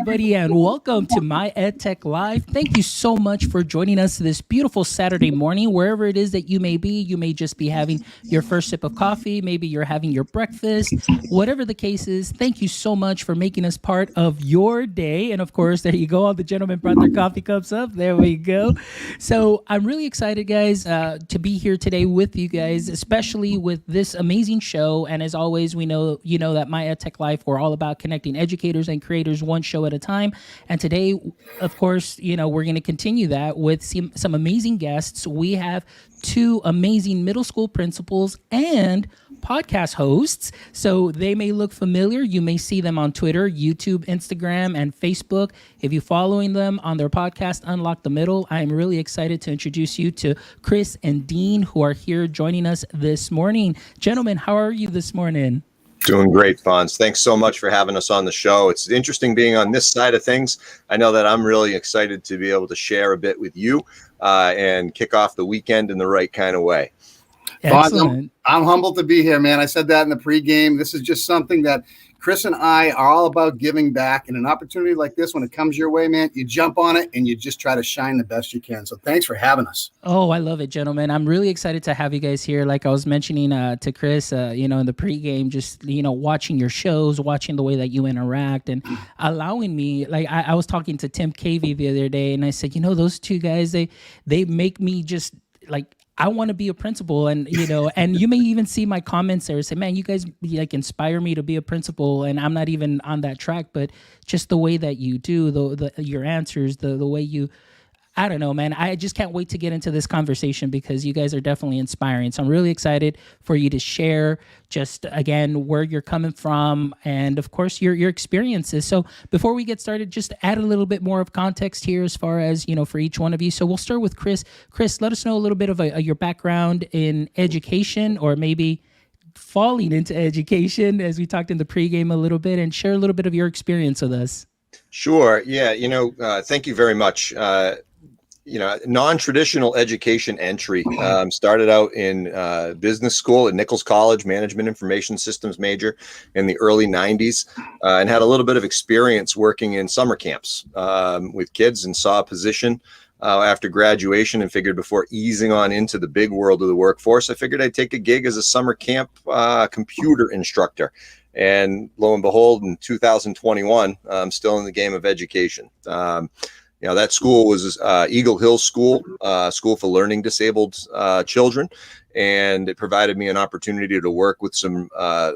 everybody, and welcome to My EdTech Live. Thank you so much for joining us this beautiful Saturday morning, wherever it is that you may be. You may just be having your first sip of coffee. Maybe you're having your breakfast. Whatever the case is, thank you so much for making us part of your day. And of course, there you go. All the gentlemen brought their coffee cups up. There we go. So I'm really excited, guys, to be here today with you guys, especially with this amazing show. And as always, we know that My EdTech Life, we're all about connecting educators and creators one show at a time. And today, of course, we're going to continue that with some amazing guests. We have two amazing middle school principals and podcast hosts. So they may look familiar. You may see them on Twitter, YouTube, Instagram, and Facebook. If you're following them on their podcast, Unlock the Middle, I am really excited to introduce you to Chris and Dean, who are here joining us this morning. Gentlemen, how are you this morning? Doing great, Fonz. Thanks so much for having us on the show. It's interesting being on this side of things. I know that I'm really excited to be able to share a bit with you and kick off the weekend in the right kind of way. Excellent. I'm humbled to be here, man. I said that in the pregame. This is just something that Chris and I are all about, giving back. And an opportunity like this, when it comes your way, man, you jump on it and you just try to shine the best you can. So thanks for having us. Oh, I love it, gentlemen. I'm really excited to have you guys here. Like I was mentioning to Chris, in the pregame, just, watching your shows, watching the way that you interact and allowing me, like I was talking to Tim Cavey the other day and I said, those two guys, they make me just like, I want to be a principal, and and you may even see my comments there say, man, you guys like inspire me to be a principal, and I'm not even on that track, but just the way that you do your answers, the way you, I don't know, man. I just can't wait to get into this conversation because you guys are definitely inspiring. So I'm really excited for you to share just, again, where you're coming from and, of course, your experiences. So before we get started, just add a little bit more of context here as far as, for each one of you. So we'll start with Chris. Chris, let us know a little bit of your background in education, or maybe falling into education, as we talked in the pregame a little bit, and share a little bit of your experience with us. Sure. Yeah. Thank you very much. Non-traditional education entry. Started out in business school at Nichols College, management information systems major in the early 90s, and had a little bit of experience working in summer camps with kids, and saw a position after graduation and figured before easing on into the big world of the workforce, I figured I'd take a gig as a summer camp computer instructor. And lo and behold, in 2021, I'm still in the game of education. That school was Eagle Hill School, School for Learning Disabled Children. And it provided me an opportunity to work with some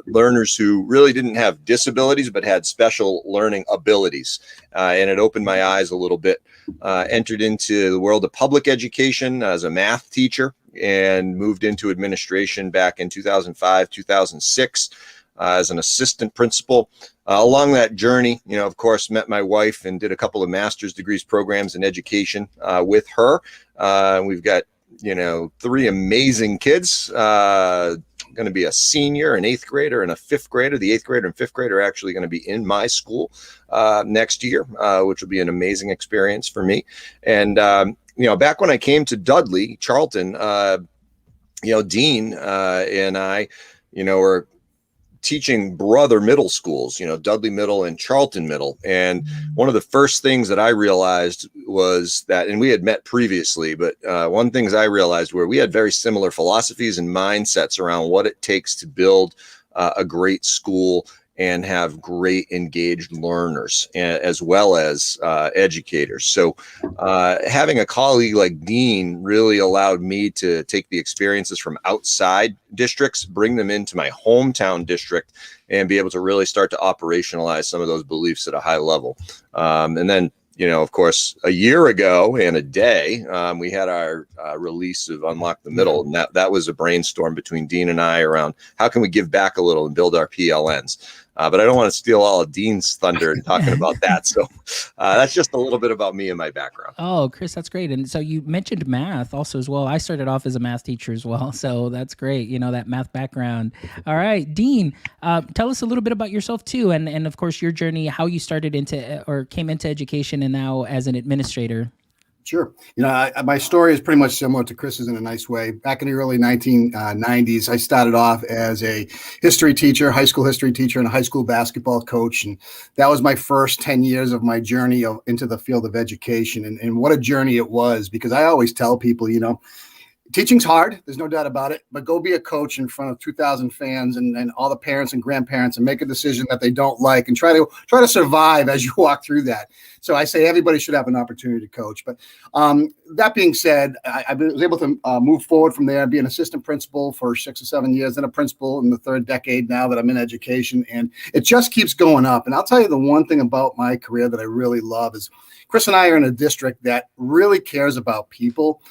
learners who really didn't have disabilities, but had special learning abilities. And it opened my eyes a little bit. Entered into the world of public education as a math teacher and moved into administration back in 2005, 2006. As an assistant principal. Along that journey, of course, met my wife and did a couple of master's degrees programs in education with her. We've got, 3 amazing kids, going to be a senior, an 8th grader, and a 5th grader. The 8th grader and 5th grader are actually going to be in my school next year, which will be an amazing experience for me. And, back when I came to Dudley, Charlton, Dean and I, were teaching brother middle schools, Dudley Middle and Charlton Middle. And one of the first things that I realized was that, and we had met previously, but one things I realized were we had very similar philosophies and mindsets around what it takes to build a great school and have great engaged learners as well as educators. So having a colleague like Dean really allowed me to take the experiences from outside districts, bring them into my hometown district, and be able to really start to operationalize some of those beliefs at a high level. And then, of course, a year ago and a day, we had our release of Unlock the Middle. And that was a brainstorm between Dean and I around how can we give back a little and build our PLNs. But I don't want to steal all of Dean's thunder in talking about that. So that's just a little bit about me and my background. Oh, Chris, that's great. And so you mentioned math also as well. I started off as a math teacher as well. So that's great, that math background. All right, Dean, tell us a little bit about yourself too. And of course, your journey, how you started into or came into education and now as an administrator. Sure. My story is pretty much similar to Chris's in a nice way. Back in the early 1990s, I started off as a history teacher, high school history teacher, and a high school basketball coach. And that was my first 10 years of my journey into the field of education. And what a journey it was, because I always tell people, teaching's hard. There's no doubt about it. But go be a coach in front of 2,000 fans and all the parents and grandparents and make a decision that they don't like and try to survive as you walk through that. So I say everybody should have an opportunity to coach. But that being said, I was able to move forward from there, be an assistant principal for 6 or 7 years, and a principal in the third decade now that I'm in education. And it just keeps going up. And I'll tell you the one thing about my career that I really love is Chris and I are in a district that really cares about people.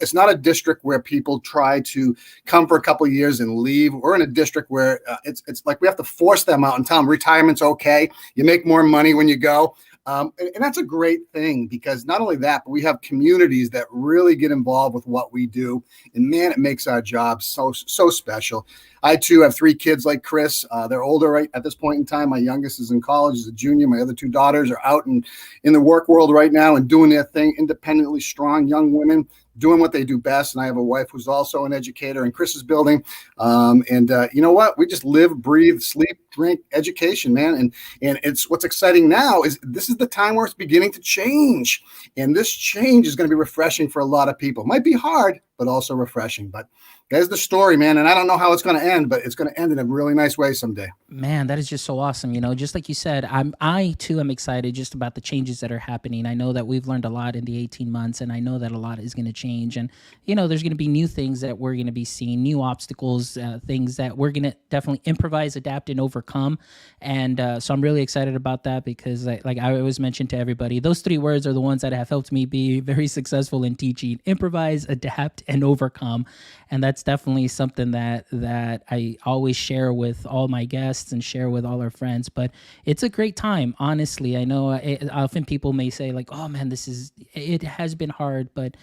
It's not a district where people try to come for a couple of years and leave. We're in a district where it's like we have to force them out and tell them retirement's okay. You make more money when you go. And that's a great thing, because not only that, but we have communities that really get involved with what we do. And man, it makes our job so special. I too have 3 kids like Chris. They're older right at this point in time. My youngest is in college, is a junior. My other 2 daughters are out in the work world right now and doing their thing, independently strong young women doing what they do best. And I have a wife who's also an educator in Chris's building. You know what? We just live, breathe, sleep, drink education, man. And it's what's exciting now is this is the time where it's beginning to change. And this change is going to be refreshing for a lot of people. It might be hard, but also refreshing. But there's the story, man. And I don't know how it's going to end, but it's going to end in a really nice way someday. Man, that is just so awesome. Just like you said, I too am excited just about the changes that are happening. I know that we've learned a lot in the 18 months, and I know that a lot is going to change. And, there's going to be new things that we're going to be seeing, new obstacles, things that we're going to definitely improvise, adapt, and overcome. And so I'm really excited about that, because like I always mention to everybody, those 3 words are the ones that have helped me be very successful in teaching: improvise, adapt, and overcome. And that's definitely something that I always share with all my guests and share with all our friends. But it's a great time, honestly. I know often people may say like, oh man, it has been hard, but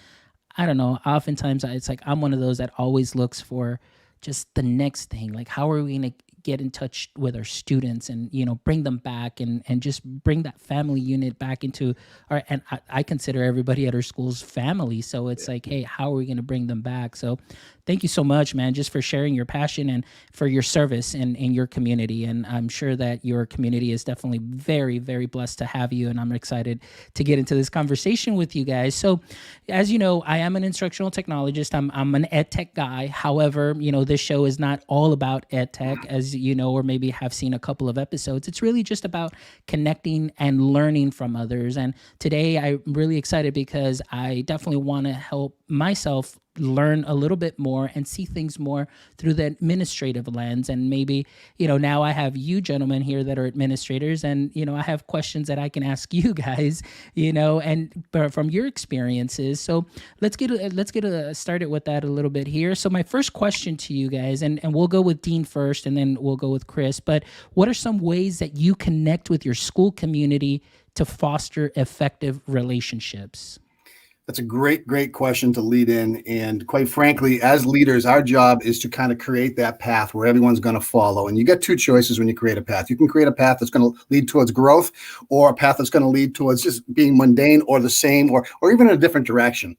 I don't know. Oftentimes it's like I'm one of those that always looks for just the next thing. Like, how are we going to get in touch with our students and, bring them back and just bring that family unit back into our, and I consider everybody at our schools family. So it's like, hey, how are we going to bring them back? So thank you so much, man, just for sharing your passion and for your service in your community. And I'm sure that your community is definitely very, very blessed to have you. And I'm excited to get into this conversation with you guys. So as you know, I am an instructional technologist. I'm an ed tech guy. However, this show is not all about ed tech, as you know, or maybe have seen a couple of episodes. It's really just about connecting and learning from others. And today I'm really excited because I definitely want to help myself learn a little bit more and see things more through the administrative lens. And maybe, now I have you gentlemen here that are administrators, and, I have questions that I can ask you guys, and from your experiences. So let's get started with that a little bit here. So my first question to you guys, and we'll go with Dean first, and then we'll go with Chris, but what are some ways that you connect with your school community to foster effective relationships? That's a great question to lead in. And quite frankly, as leaders, our job is to kind of create that path where everyone's going to follow. And you get 2 choices when you create a path. You can create a path that's going to lead towards growth, or a path that's going to lead towards just being mundane or the same, or even in a different direction.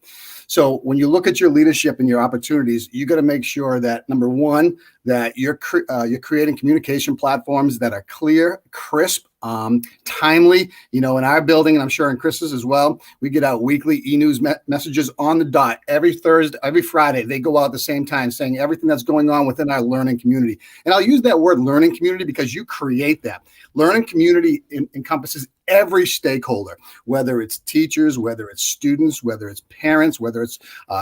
So when you look at your leadership and your opportunities, you got to make sure that, number one, that you're creating communication platforms that are clear, crisp, timely. In our building, and I'm sure in Chris's as well, we get out weekly e-news messages on the dot every Thursday, every Friday. They go out at the same time saying everything that's going on within our learning community. And I'll use that word learning community because you create that. Learning community encompasses every stakeholder, whether it's teachers, whether it's students, whether it's parents, whether it's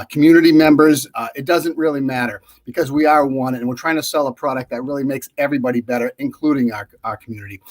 community members. It doesn't really matter, because we are one, and we're trying to sell a product that really makes everybody better, including our community.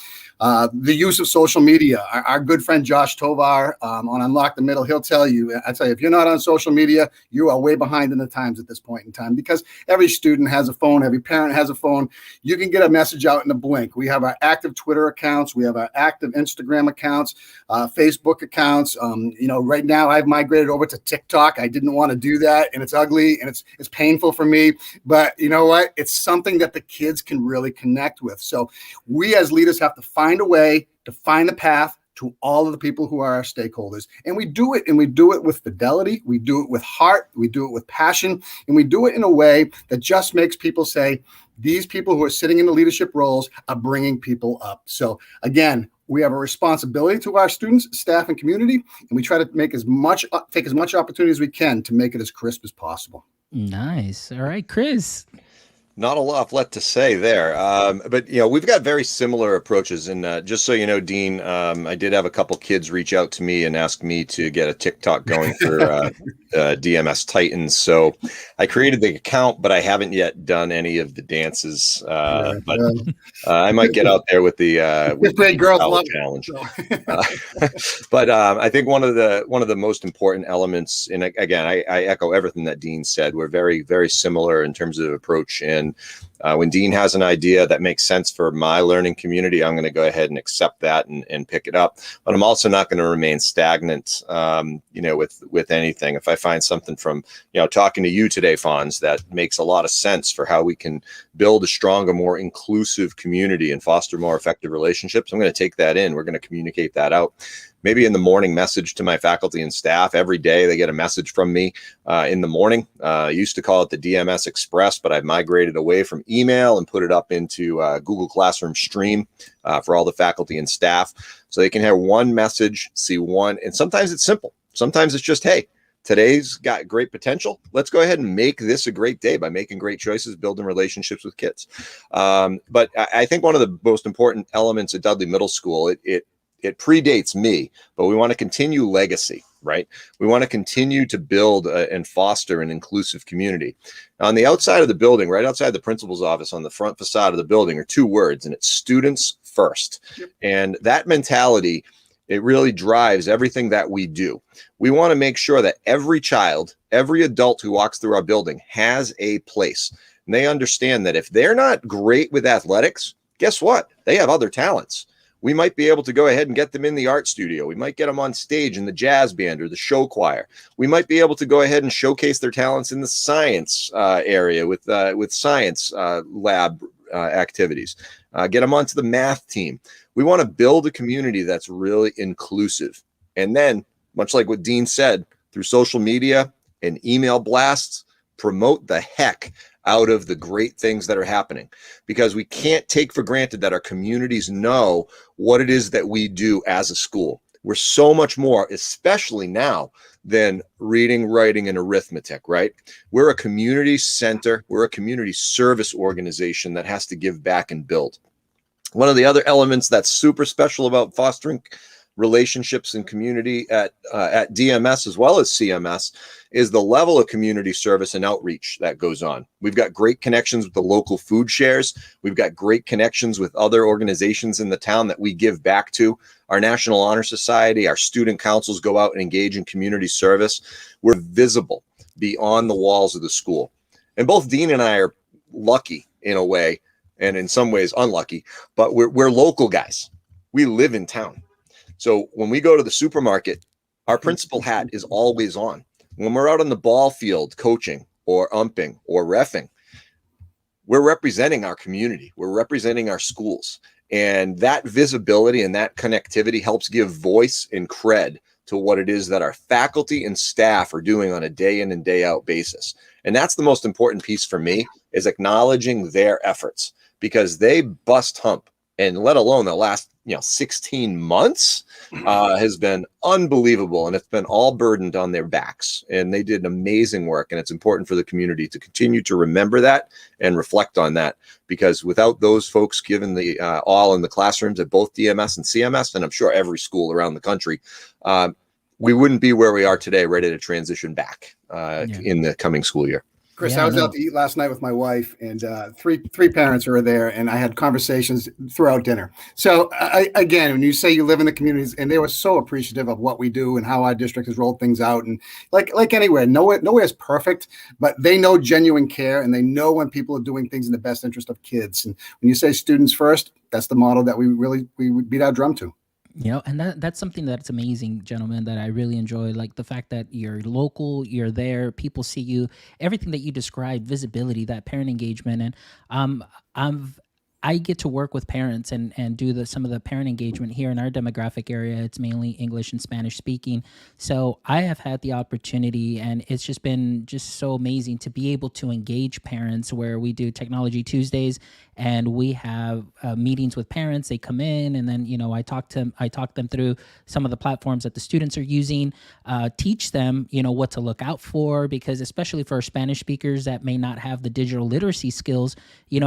The use of social media. Our good friend Josh Tovar on Unlock the Middle, he'll tell you, if you're not on social media, you are way behind in the times at this point in time, because every student has a phone, every parent has a phone. You can get a message out in a blink. We have our active Twitter accounts. We have our active Instagram accounts, Facebook accounts. Right now I've migrated over to TikTok. I didn't want to do that, and it's ugly and it's painful for me. But you know what? It's something that the kids can really connect with. So we as leaders have to find a way to find the path to to all of the people who are our stakeholders. And we do it with fidelity. We do it with heart. We do it with passion. And we do it in a way that just makes people say, these people who are sitting in the leadership roles are bringing people up. So again, we have a responsibility to our students, staff, and community, and we try to take as much opportunity as we can to make it as crisp as possible. Nice. All right, Chris. Not a lot left to say there, but we've got very similar approaches. And just so you know, Dean, I did have a couple kids reach out to me and ask me to get a TikTok going for DMS Titans. So I created the account, but I haven't yet done any of the dances. But I might get out there with the great girls love challenge. But I think one of the most important elements, and again, I echo everything that Dean said. We're very, very similar in terms of approach. And when Dean has an idea that makes sense for my learning community, I'm going to go ahead and accept that and pick it up. But I'm also not going to remain stagnant, with anything. If I find something from, talking to you today, Fonz, that makes a lot of sense for how we can build a stronger, more inclusive community and foster more effective relationships, I'm going to take that in. We're going to communicate that out. Maybe in the morning message to my faculty and staff. Every day they get a message from me in the morning. I used to call it the DMS Express, but I've migrated away from email and put it up into Google Classroom Stream for all the faculty and staff. So they can have one message, see one, and sometimes it's simple. Sometimes it's just, hey, today's got great potential. Let's go ahead and make this a great day by making great choices, building relationships with kids. But I think one of the most important elements at Dudley Middle School, it predates me, but we want to continue legacy, right? We want to continue to build and foster an inclusive community. On the outside of the building, right outside the principal's office on the front facade of the building are two words, and it's students first. Yep. And that mentality, it really drives everything that we do. We want to make sure that every child, every adult who walks through our building has a place. And they understand that if they're not great with athletics, guess what? They have other talents. We might be able to go ahead and get them in the art studio. We might get them on stage in the jazz band or the show choir. We might be able to go ahead and showcase their talents in the science area with science lab activities. Get them onto the math team. We want to build a community that's really inclusive. And then, much like what Dean said, through social media and email blasts, promote the heck out of the great things that are happening, because we can't take for granted that our communities know what it is that we do as a school. We're so much more, especially now, than reading, writing, and arithmetic, right? We're a community center. We're a community service organization that has to give back and build. One of the other elements that's super special about fostering relationships and community at DMS as well as CMS is the level of community service and outreach that goes on. We've got great connections with the local food shares. We've got great connections with other organizations in the town that we give back to. Our National Honor Society, our student councils go out and engage in community service. We're visible beyond the walls of the school. And both Dean and I are lucky in a way, and in some ways unlucky, but we're local guys. We live in town. So when we go to the supermarket, our principal hat is always on. When we're out on the ball field coaching or umping or reffing, we're representing our community. We're representing our schools. And that visibility and that connectivity helps give voice and cred to what it is that our faculty and staff are doing on a day in and day out basis. And that's the most important piece for me, is acknowledging their efforts, because they bust hump. And let alone the last 16 months has been unbelievable, and it's been all burdened on their backs, and they did amazing work. And it's important for the community to continue to remember that and reflect on that, because without those folks giving the all in the classrooms at both DMS and CMS, and I'm sure every school around the country, we wouldn't be where we are today, ready to transition back in the coming school year. Chris, I was out to eat last night with my wife, and three parents were there, and I had conversations throughout dinner. So again, when you say you live in the communities, and they were so appreciative of what we do and how our district has rolled things out, and like anywhere, nowhere is perfect, but they know genuine care, and they know when people are doing things in the best interest of kids. And when you say students first, that's the model that we beat our drum to. And that's something that's amazing, gentlemen, that I really enjoy. Like the fact that you're local, you're there, people see you, everything that you described, visibility, that parent engagement. And I get to work with parents and do some of the parent engagement here in our demographic area. It's mainly English and Spanish speaking. So I have had the opportunity, and it's just been just so amazing to be able to engage parents, where we do Technology Tuesdays, and we have meetings with parents. They come in, and then, I talk them through some of the platforms that the students are using, teach them, what to look out for, because especially for our Spanish speakers that may not have the digital literacy skills,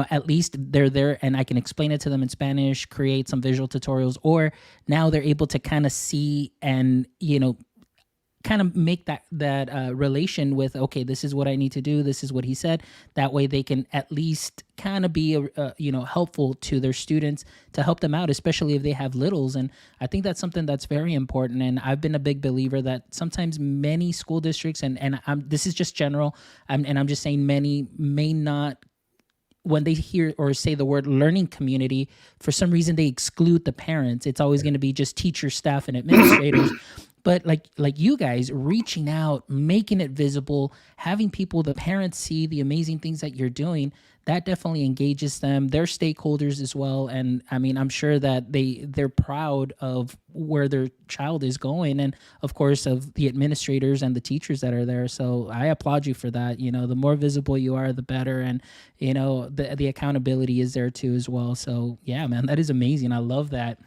at least they're there and I can explain it to them in Spanish, create some visual tutorials, or now they're able to kind of see and, kind of make that relation with, okay, this is what I need to do. This is what he said. That way they can at least kind of be, helpful to their students to help them out, especially if they have littles. And I think that's something that's very important. And I've been a big believer that sometimes many school districts, and this is just general, and I'm just saying many may not, when they hear or say the word learning community, for some reason they exclude the parents. It's always going to be just teachers, staff, and administrators. But like you guys reaching out, making it visible, having the parents see the amazing things that you're doing, that definitely engages them, their stakeholders as well. And I mean, I'm sure that they're proud of where their child is going, and of course of the administrators and the teachers that are there. So I applaud you for that. The more visible you are, the better. And the accountability is there too as well. So yeah, man, that is amazing. I love that.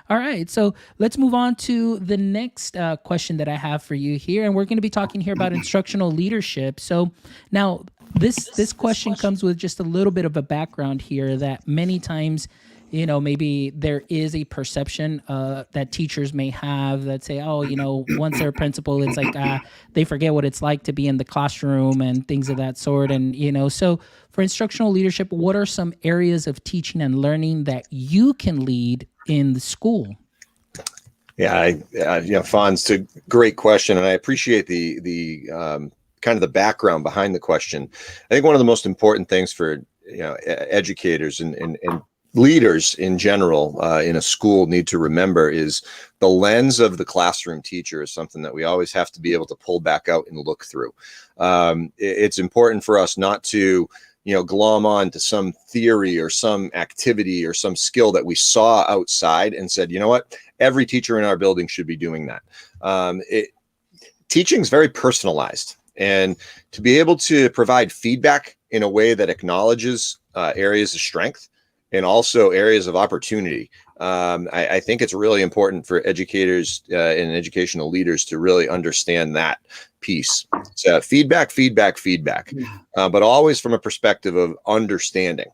All right, so let's move on to the next question that I have for you here, and we're going to be talking here about instructional leadership. So now this question comes with just a little bit of a background here, that many times, maybe there is a perception that teachers may have that say, oh, once they're a principal, it's like they forget what it's like to be in the classroom and things of that sort. And, so for instructional leadership, what are some areas of teaching and learning that you can lead in the school? Yeah, Fonz, it's a great question, and I appreciate the kind of the background behind the question. I think one of the most important things for educators and leaders in general in a school need to remember is the lens of the classroom teacher is something that we always have to be able to pull back out and look through. It's important for us not to glom on to some theory or some activity or some skill that we saw outside and said, you know what, every teacher in our building should be doing that. Teaching is very personalized, and to be able to provide feedback in a way that acknowledges areas of strength and also areas of opportunity. I think it's really important for educators and educational leaders to really understand that piece. So feedback, but always from a perspective of understanding.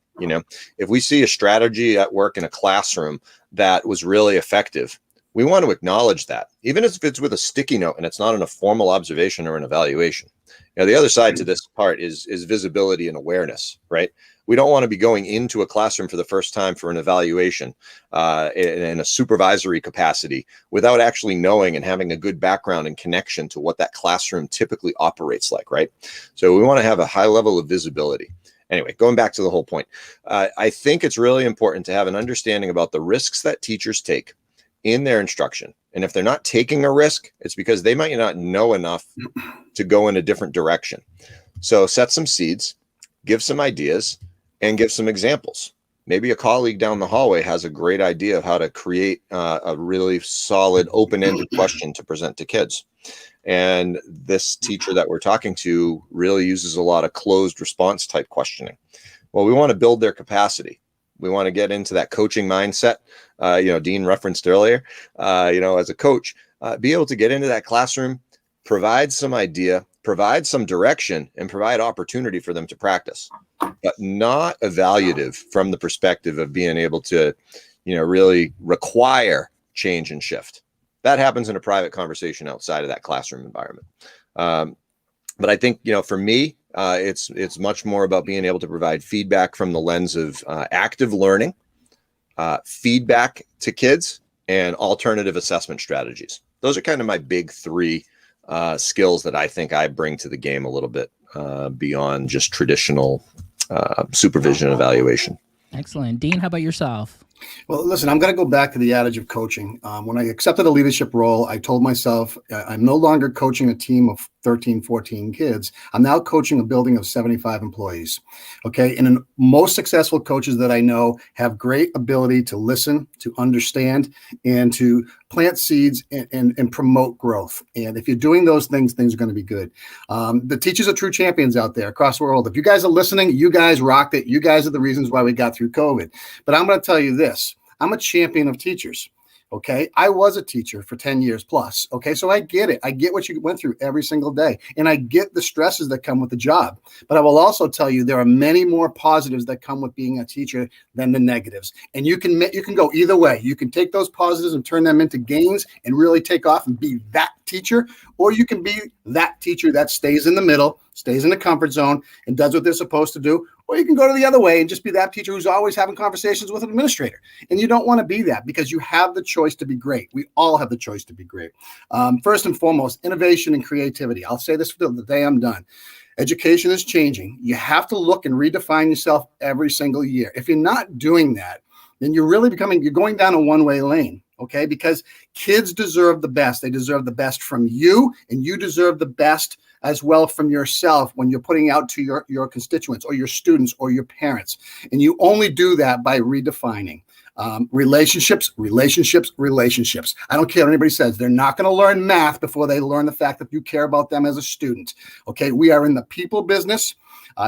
If we see a strategy at work in a classroom that was really effective, we want to acknowledge that, even if it's with a sticky note and it's not in a formal observation or an evaluation. The other side to this part is visibility and awareness, right? We don't want to be going into a classroom for the first time for an evaluation in a supervisory capacity without actually knowing and having a good background and connection to what that classroom typically operates like, right? So we want to have a high level of visibility. Anyway, going back to the whole point, I think it's really important to have an understanding about the risks that teachers take in their instruction. And if they're not taking a risk, it's because they might not know enough to go in a different direction. So set some seeds, give some ideas, and give some examples. Maybe a colleague down the hallway has a great idea of how to create a really solid open-ended question to present to kids. And this teacher that we're talking to really uses a lot of closed response type questioning. Well, we want to build their capacity. We want to get into that coaching mindset. Dean referenced earlier, as a coach, be able to get into that classroom, provide some idea, provide some direction, and provide opportunity for them to practice, but not evaluative from the perspective of being able to, really require change and shift. That happens in a private conversation outside of that classroom environment. But I think, for me, it's much more about being able to provide feedback from the lens of active learning, feedback to kids, and alternative assessment strategies. Those are kind of my big three skills that I think I bring to the game a little bit beyond just traditional supervision and evaluation. Excellent. Dean, how about yourself? Well, listen, I'm going to go back to the adage of coaching. When I accepted a leadership role, I told myself I'm no longer coaching a team of 13, 14 kids. I'm now coaching a building of 75 employees. Okay. And most successful coaches that I know have great ability to listen, to understand, and to plant seeds and promote growth. And if you're doing those things, things are going to be good. The teachers are true champions out there across the world. If you guys are listening, you guys rocked it. You guys are the reasons why we got through COVID. But I'm going to tell you this. I'm a champion of teachers. Okay. I was a teacher for 10 years plus. Okay. So I get it. I get what you went through every single day. And I get the stresses that come with the job. But I will also tell you there are many more positives that come with being a teacher than the negatives. And you can go either way. You can take those positives and turn them into gains and really take off and be that teacher, or you can be that teacher that stays in the middle, stays in the comfort zone, and does what they're supposed to do. Or you can go to the other way and just be that teacher who's always having conversations with an administrator. And you don't want to be that, because you have the choice to be great. We all have the choice to be great. First and foremost, innovation and creativity. I'll say this for the day I'm done. Education is changing. You have to look and redefine yourself every single year. If you're not doing that, then you're going down a one-way lane. Okay, because kids deserve the best. They deserve the best from you, and you deserve the best as well from yourself when you're putting out to your constituents or your students or your parents. And you only do that by redefining relationships. I don't care what anybody says. They're not going to learn math before they learn the fact that you care about them as a student. Okay, we are in the people business.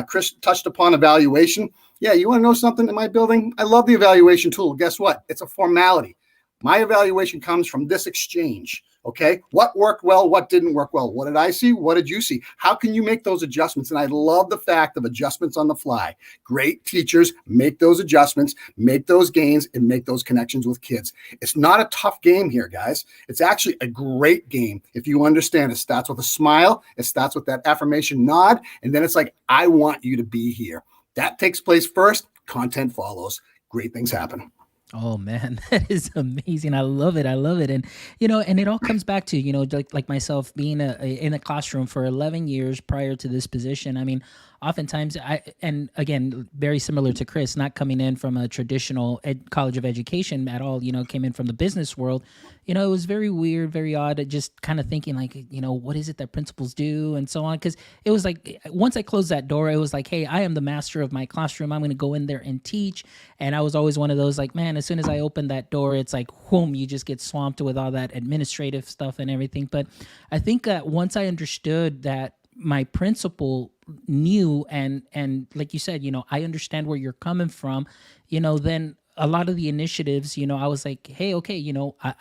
Chris touched upon evaluation. Yeah, you want to know something in my building? I love the evaluation tool. Guess what? It's a formality. My evaluation comes from this exchange. Okay. What worked well? What didn't work well? What did I see? What did you see? How can you make those adjustments? And I love the fact of adjustments on the fly. Great teachers make those adjustments, make those gains, and make those connections with kids. It's not a tough game here, guys. It's actually a great game. If you understand, it starts with a smile. It starts with that affirmation nod. And then it's like, I want you to be here. That takes place first. Content follows. Great things happen. Oh man, that is amazing. I love it. And and it all comes back to, like myself being in a classroom for 11 years prior to this position. I mean, oftentimes and again, very similar to Chris, not coming in from a traditional college of education at all, came in from the business world. It was very weird, very odd, just kind of thinking like, what is it that principals do and so on? Because it was like, once I closed that door, it was like, hey, I am the master of my classroom. I'm going to go in there and teach. And I was always one of those like, man, as soon as I open that door, it's like, whoom, you just get swamped with all that administrative stuff and everything. But I think that once I understood that my principal knew and like you said, I understand where you're coming from, then a lot of the initiatives, I was like, hey, okay,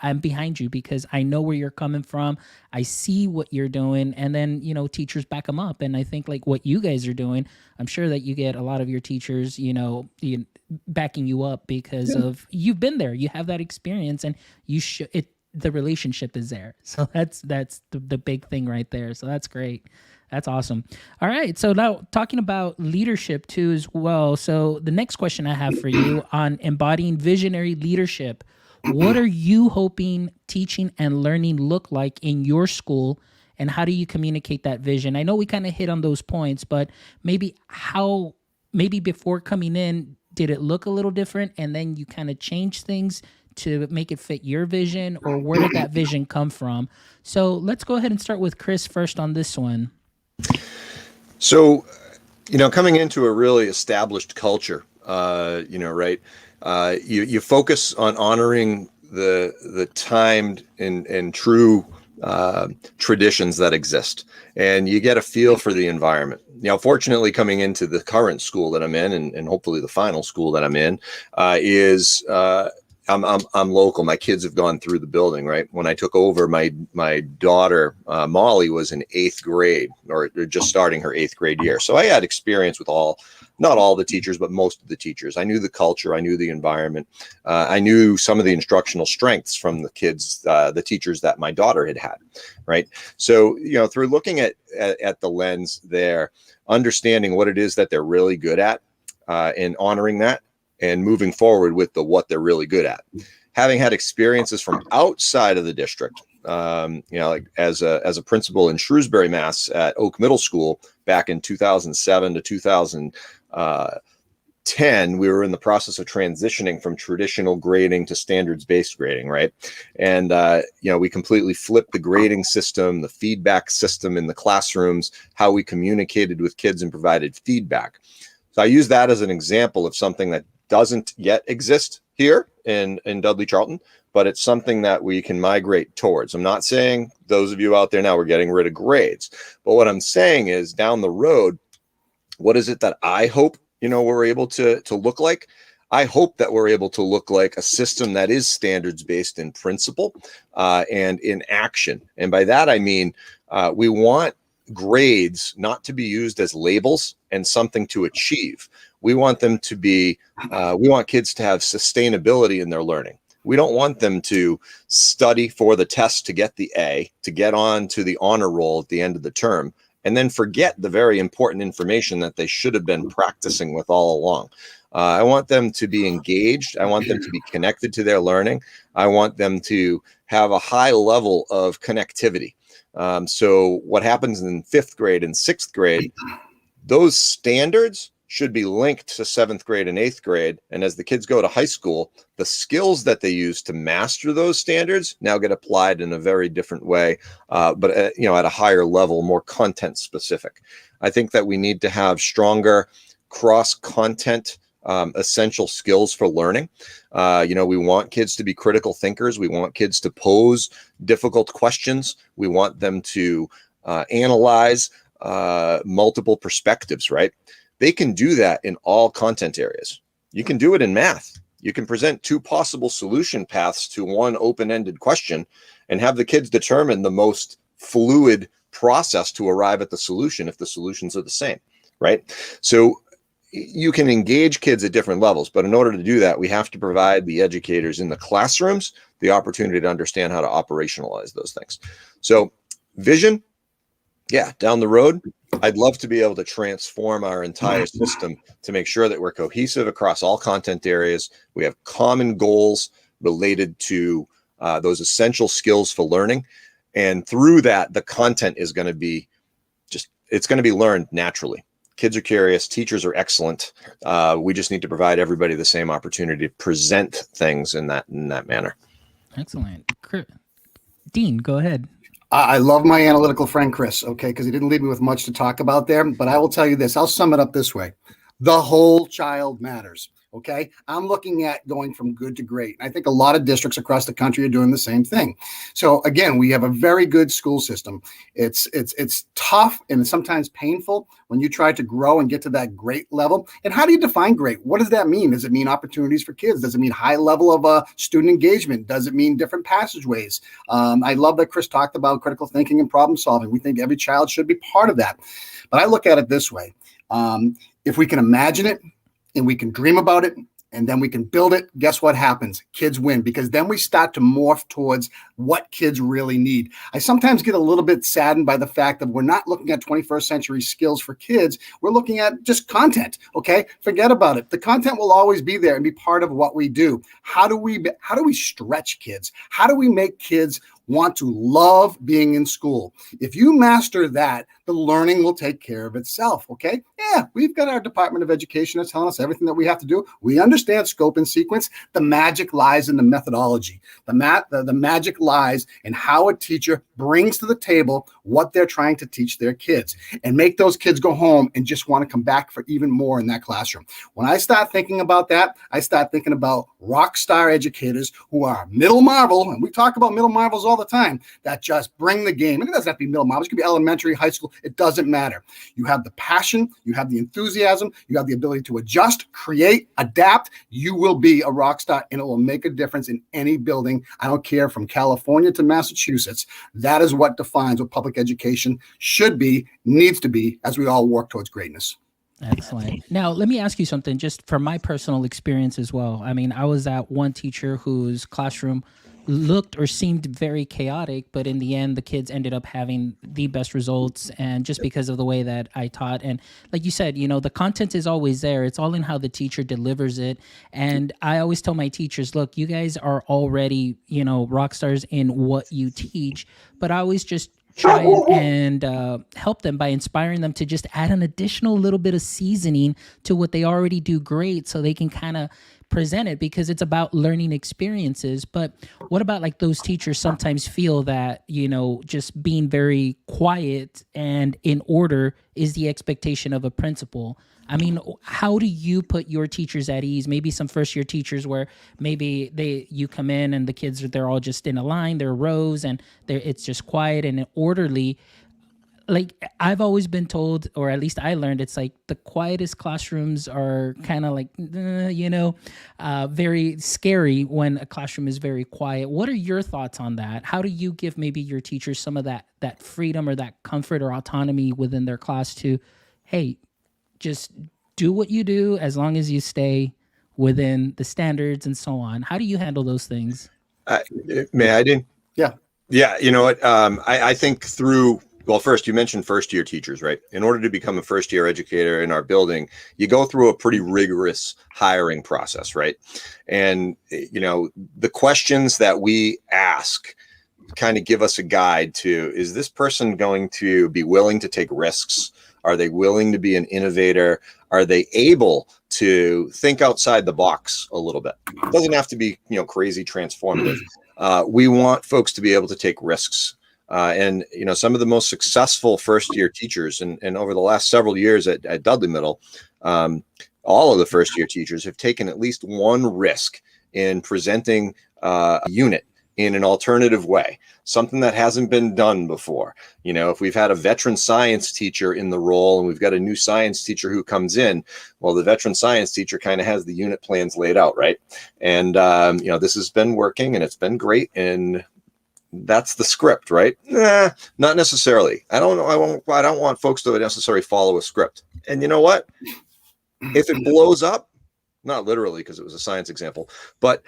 I'm behind you because I know where you're coming from. I see what you're doing. And then, teachers back them up. And I think like what you guys are doing, I'm sure that you get a lot of your teachers, backing you up because of you've been there, you have that experience, and the relationship is there. So that's the big thing right there. So that's great. That's awesome. All right. So now talking about leadership too as well. So the next question I have for you on embodying visionary leadership, what are you hoping teaching and learning look like in your school, and how do you communicate that vision? I know we kind of hit on those points, but maybe before coming in, did it look a little different and then you kind of changed things to make it fit your vision, or where did that vision come from? So let's go ahead and start with Chris first on this one. So, coming into a really established culture, right? You focus on honoring the timed and true traditions that exist, and you get a feel for the environment. Fortunately, coming into the current school that I'm in, and hopefully the final school that I'm in, is I'm local. My kids have gone through the building, right? When I took over, my daughter, Molly, was in 8th grade, or just starting her 8th grade year. So I had experience with not all the teachers, but most of the teachers. I knew the culture. I knew the environment. I knew some of the instructional strengths from the kids, the teachers that my daughter had, right? So, through looking at the lens there, understanding what it is that they're really good at, and honoring that, and moving forward with what they're really good at. Having had experiences from outside of the district, like as a principal in Shrewsbury, Mass. At Oak Middle School back in 2007 to 10, we were in the process of transitioning from traditional grading to standards-based grading, right? And, we completely flipped the grading system, the feedback system in the classrooms, how we communicated with kids and provided feedback. So I use that as an example of something that doesn't yet exist here in Dudley Charlton, but it's something that we can migrate towards. I'm not saying those of you out there now we're getting rid of grades, but what I'm saying is down the road, what is it that I hope, we're able to look like? I hope that we're able to look like a system that is standards based in principle and in action. And by that, I mean, we want grades not to be used as labels and something to achieve. We want them to be, we want kids to have sustainability in their learning. We don't want them to study for the test to get the A, to get on to the honor roll at the end of the term, and then forget the very important information that they should have been practicing with all along. I want them to be engaged. I want them to be connected to their learning. I want them to have a high level of connectivity. So what happens in 5th grade and 6th grade, those standards should be linked to 7th grade and 8th grade. And as the kids go to high school, the skills that they use to master those standards now get applied in a very different way, but at a higher level, more content specific. I think that we need to have stronger cross-content essential skills for learning. We want kids to be critical thinkers. We want kids to pose difficult questions. We want them to analyze multiple perspectives, right? They can do that in all content areas. You can do it in math. You can present 2 possible solution paths to one open-ended question and have the kids determine the most fluid process to arrive at the solution if the solutions are the same, right? So you can engage kids at different levels, but in order to do that, we have to provide the educators in the classrooms the opportunity to understand how to operationalize those things. So vision, down the road, I'd love to be able to transform our entire system to make sure that we're cohesive across all content areas. We have common goals related to those essential skills for learning. And through that, the content is going to be it's going to be learned naturally. Kids are curious. Teachers are excellent. We just need to provide everybody the same opportunity to present things in that manner. Excellent. Dean, go ahead. I love my analytical friend, Chris, because he didn't leave me with much to talk about there. But I will tell you this. I'll sum it up this way. The whole child matters. I'm looking at going from good to great. I think a lot of districts across the country are doing the same thing. So again, we have a very good school system. It's tough and sometimes painful when you try to grow and get to that great level. And how do you define great? What does that mean? Does it mean opportunities for kids? Does it mean high level of student engagement? Does it mean different passageways? I love that Chris talked about critical thinking and problem solving. We think every child should be part of that. But I look at it this way. If we can imagine it, and we can dream about it, and then we can build it, guess what happens? Kids win, because then we start to morph towards what kids really need. I sometimes get a little bit saddened by the fact that we're not looking at 21st century skills for kids. We're looking at just content, Forget about it. The content will always be there and be part of what we do. How do we stretch kids? How do we make kids want to love being in school? If you master that, the learning will take care of itself, Yeah, we've got our Department of Education that's telling us everything that we have to do. We understand scope and sequence. The magic lies in the methodology. The magic lies in how a teacher brings to the table what they're trying to teach their kids and make those kids go home and just want to come back for even more in that classroom. When I start thinking about that, I start thinking about rock star educators who are middle marvel, and we talk about middle marvels all the time, that just bring the game. And it doesn't have to be middle marvels. It could be elementary, high school. It doesn't matter. You have the passion, you have the enthusiasm, you have the ability to adjust, create, adapt. You will be a rock star, and it will make a difference in any building. I don't care, from California to Massachusetts. That is what defines what public education should be, needs to be, as we all work towards greatness. Excellent. Now, let me ask you something just from my personal experience as well. I mean, I was at one teacher whose classroom looked or seemed very chaotic, but in the end, the kids ended up having the best results, and just because of the way that I taught. And like you said, the content is always there. It's all in how the teacher delivers it. And I always tell my teachers, look, you guys are already, rock stars in what you teach, but I always just try and help them by inspiring them to just add an additional little bit of seasoning to what they already do great, so they can kind of present it, because it's about learning experiences. But what about like those teachers sometimes feel that, just being very quiet and in order is the expectation of a principal? I mean, how do you put your teachers at ease? Maybe some first year teachers where maybe you come in and the kids, they're all just in a line, they're rows, and it's just quiet and orderly. Like, I've always been told, or at least I learned, it's like the quietest classrooms are kind of like, very scary when a classroom is very quiet. What are your thoughts on that? How do you give maybe your teachers some of that freedom or that comfort or autonomy within their class to, hey, just do what you do as long as you stay within the standards and so on? How do you handle those things? May I, Dean? Yeah. Yeah. You know what? I think well, first, you mentioned first year teachers, right? In order to become a first year educator in our building, you go through a pretty rigorous hiring process, right? And, the questions that we ask kind of give us a guide to, is this person going to be willing to take risks? Are they willing to be an innovator? Are they able to think outside the box a little bit? It doesn't have to be, crazy transformative. We want folks to be able to take risks. And some of the most successful first year teachers, and over the last several years at Dudley Middle, all of the first year teachers have taken at least one risk in presenting a unit in an alternative way, something that hasn't been done before. If we've had a veteran science teacher in the role and we've got a new science teacher who comes in, well, the veteran science teacher kind of has the unit plans laid out, right? And this has been working and it's been great, and that's the script, right? Nah, not necessarily. I don't know. I don't want folks to necessarily follow a script. And you know what? If it blows up, not literally because it was a science example, but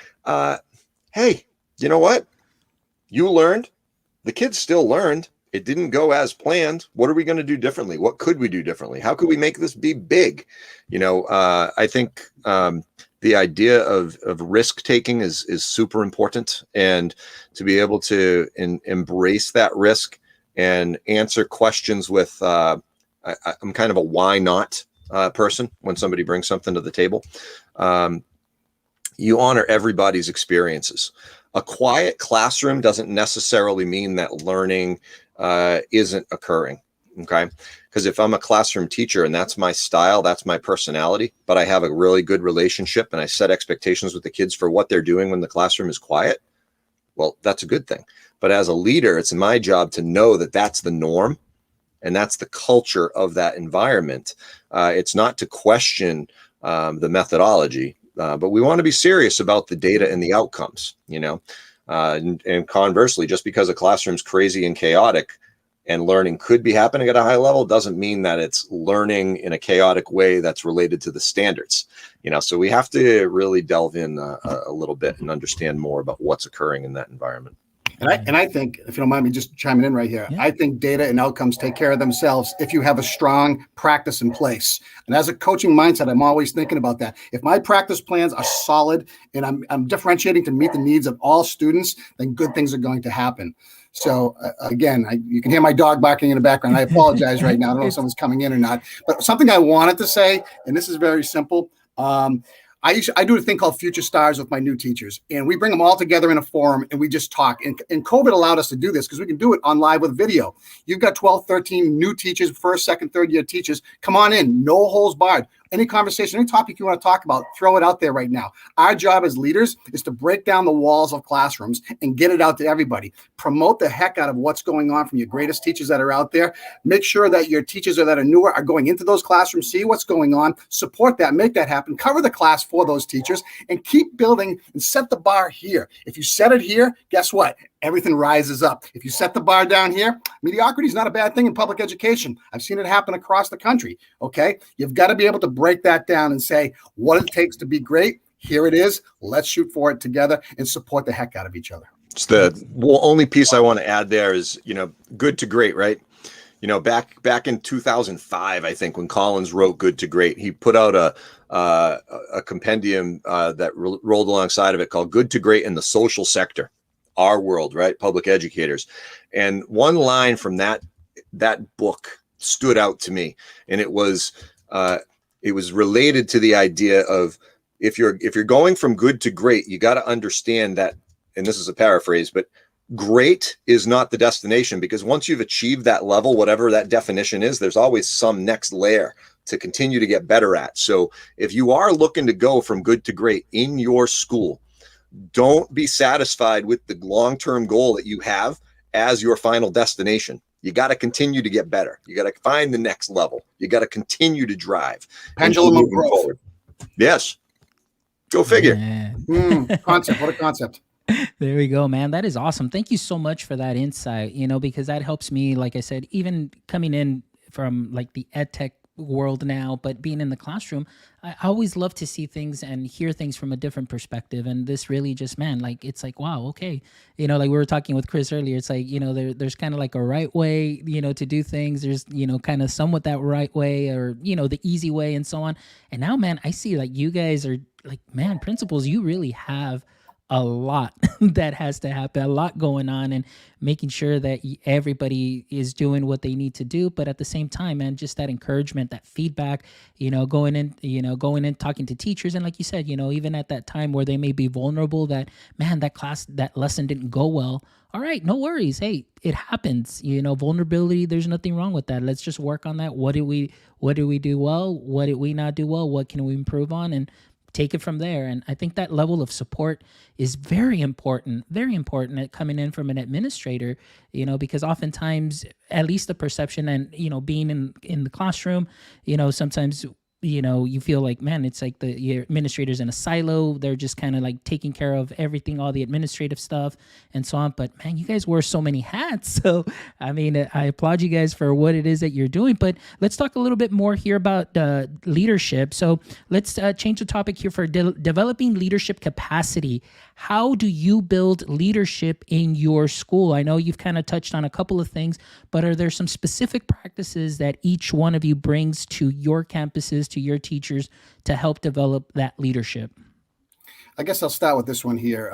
hey, you know what? You learned. The kids still learned. It didn't go as planned. What are we going to do differently? What could we do differently? How could we make this be big? I think the idea of risk taking is super important, and to be able to embrace that risk and answer questions with I'm kind of a why not person when somebody brings something to the table. You honor everybody's experiences. A quiet classroom doesn't necessarily mean that learning isn't occurring. Okay. Because if I'm a classroom teacher and that's my style, that's my personality, but I have a really good relationship and I set expectations with the kids for what they're doing when the classroom is quiet, well, that's a good thing. But as a leader, it's my job to know that that's the norm and that's the culture of that environment. It's not to question the methodology, but we want to be serious about the data and the outcomes, and conversely, just because a classroom's crazy and chaotic and learning could be happening at a high level doesn't mean that it's learning in a chaotic way that's related to the standards. So we have to really delve in a little bit and understand more about what's occurring in that environment. And I think, if you don't mind me just chiming in right here, I think data and outcomes take care of themselves if you have a strong practice in place. And as a coaching mindset, I'm always thinking about that. If my practice plans are solid and I'm differentiating to meet the needs of all students, then good things are going to happen. So again, you can hear my dog barking in the background. I apologize right now. I don't know if someone's coming in or not, but something I wanted to say, and this is very simple. I do a thing called Future Stars with my new teachers, and we bring them all together in a forum and we just talk. And COVID allowed us to do this because we can do it on live with video. You've got 12, 13 new teachers, first, second, third year teachers. Come on in, no holds barred. Any conversation, any topic you want to talk about, throw it out there right now. Our job as leaders is to break down the walls of classrooms and get it out to everybody. Promote the heck out of what's going on from your greatest teachers that are out there. Make sure that your teachers that are newer are going into those classrooms, see what's going on, support that, make that happen, cover the class for those teachers, and keep building and set the bar here. If you set it here, guess what? Everything rises up. If you set the bar down here, mediocrity is not a bad thing in public education. I've seen it happen across the country. Okay. You've got to be able to break that down and say what it takes to be great. Here it is. Let's shoot for it together and support the heck out of each other. It's the only piece I want to add there is, good to great, right? Back in 2005, I think when Collins wrote Good to Great, he put out a compendium that rolled alongside of it called Good to Great in the Social Sector. our world, right? Public educators. And one line from that book stood out to me, and it was related to the idea of if you're going from good to great, you got to understand that, and this is a paraphrase, but great is not the destination, because once you've achieved that level, whatever that definition is, there's always some next layer to continue to get better at. So if you are looking to go from good to great in your school, don't be satisfied with the long-term goal that you have as your final destination. You got to continue to get better. You got to find the next level. You got to continue to drive. Pendulum of growth. Forward. Yes. Go figure. Concept. What a concept. There we go, man. That is awesome. Thank you so much for that insight, because that helps me, like I said, even coming in from like the ed tech world now, but being in the classroom, I always love to see things and hear things from a different perspective. And this really just, man, like, it's like, wow, okay. Like we were talking with Chris earlier, it's like, there's kind of like a right way, to do things. There's, kind of somewhat that right way, or, the easy way and so on. And now, man, I see like you guys are like, man, principals, you really have a lot that has to happen, a lot going on, and making sure that everybody is doing what they need to do. But at the same time, man, just that encouragement, that feedback, going in, talking to teachers. And like you said, even at that time where they may be vulnerable, that, man, that lesson didn't go well. All right, no worries. Hey, it happens, vulnerability. There's nothing wrong with that. Let's just work on that. What did we do well? What did we not do well? What can we improve on? And take it from there. And I think that level of support is very important at coming in from an administrator, because oftentimes, at least the perception and, being in the classroom, sometimes, you feel like, man, it's like your administrator's in a silo. They're just kind of like taking care of everything, all the administrative stuff and so on. But man, you guys wear so many hats. So, I mean, I applaud you guys for what it is that you're doing. But let's talk a little bit more here about leadership. So let's change the topic here for developing leadership capacity. How do you build leadership in your school? I know you've kind of touched on a couple of things, but are there some specific practices that each one of you brings to your campuses, to your teachers, to help develop that leadership? I guess I'll start with this one here.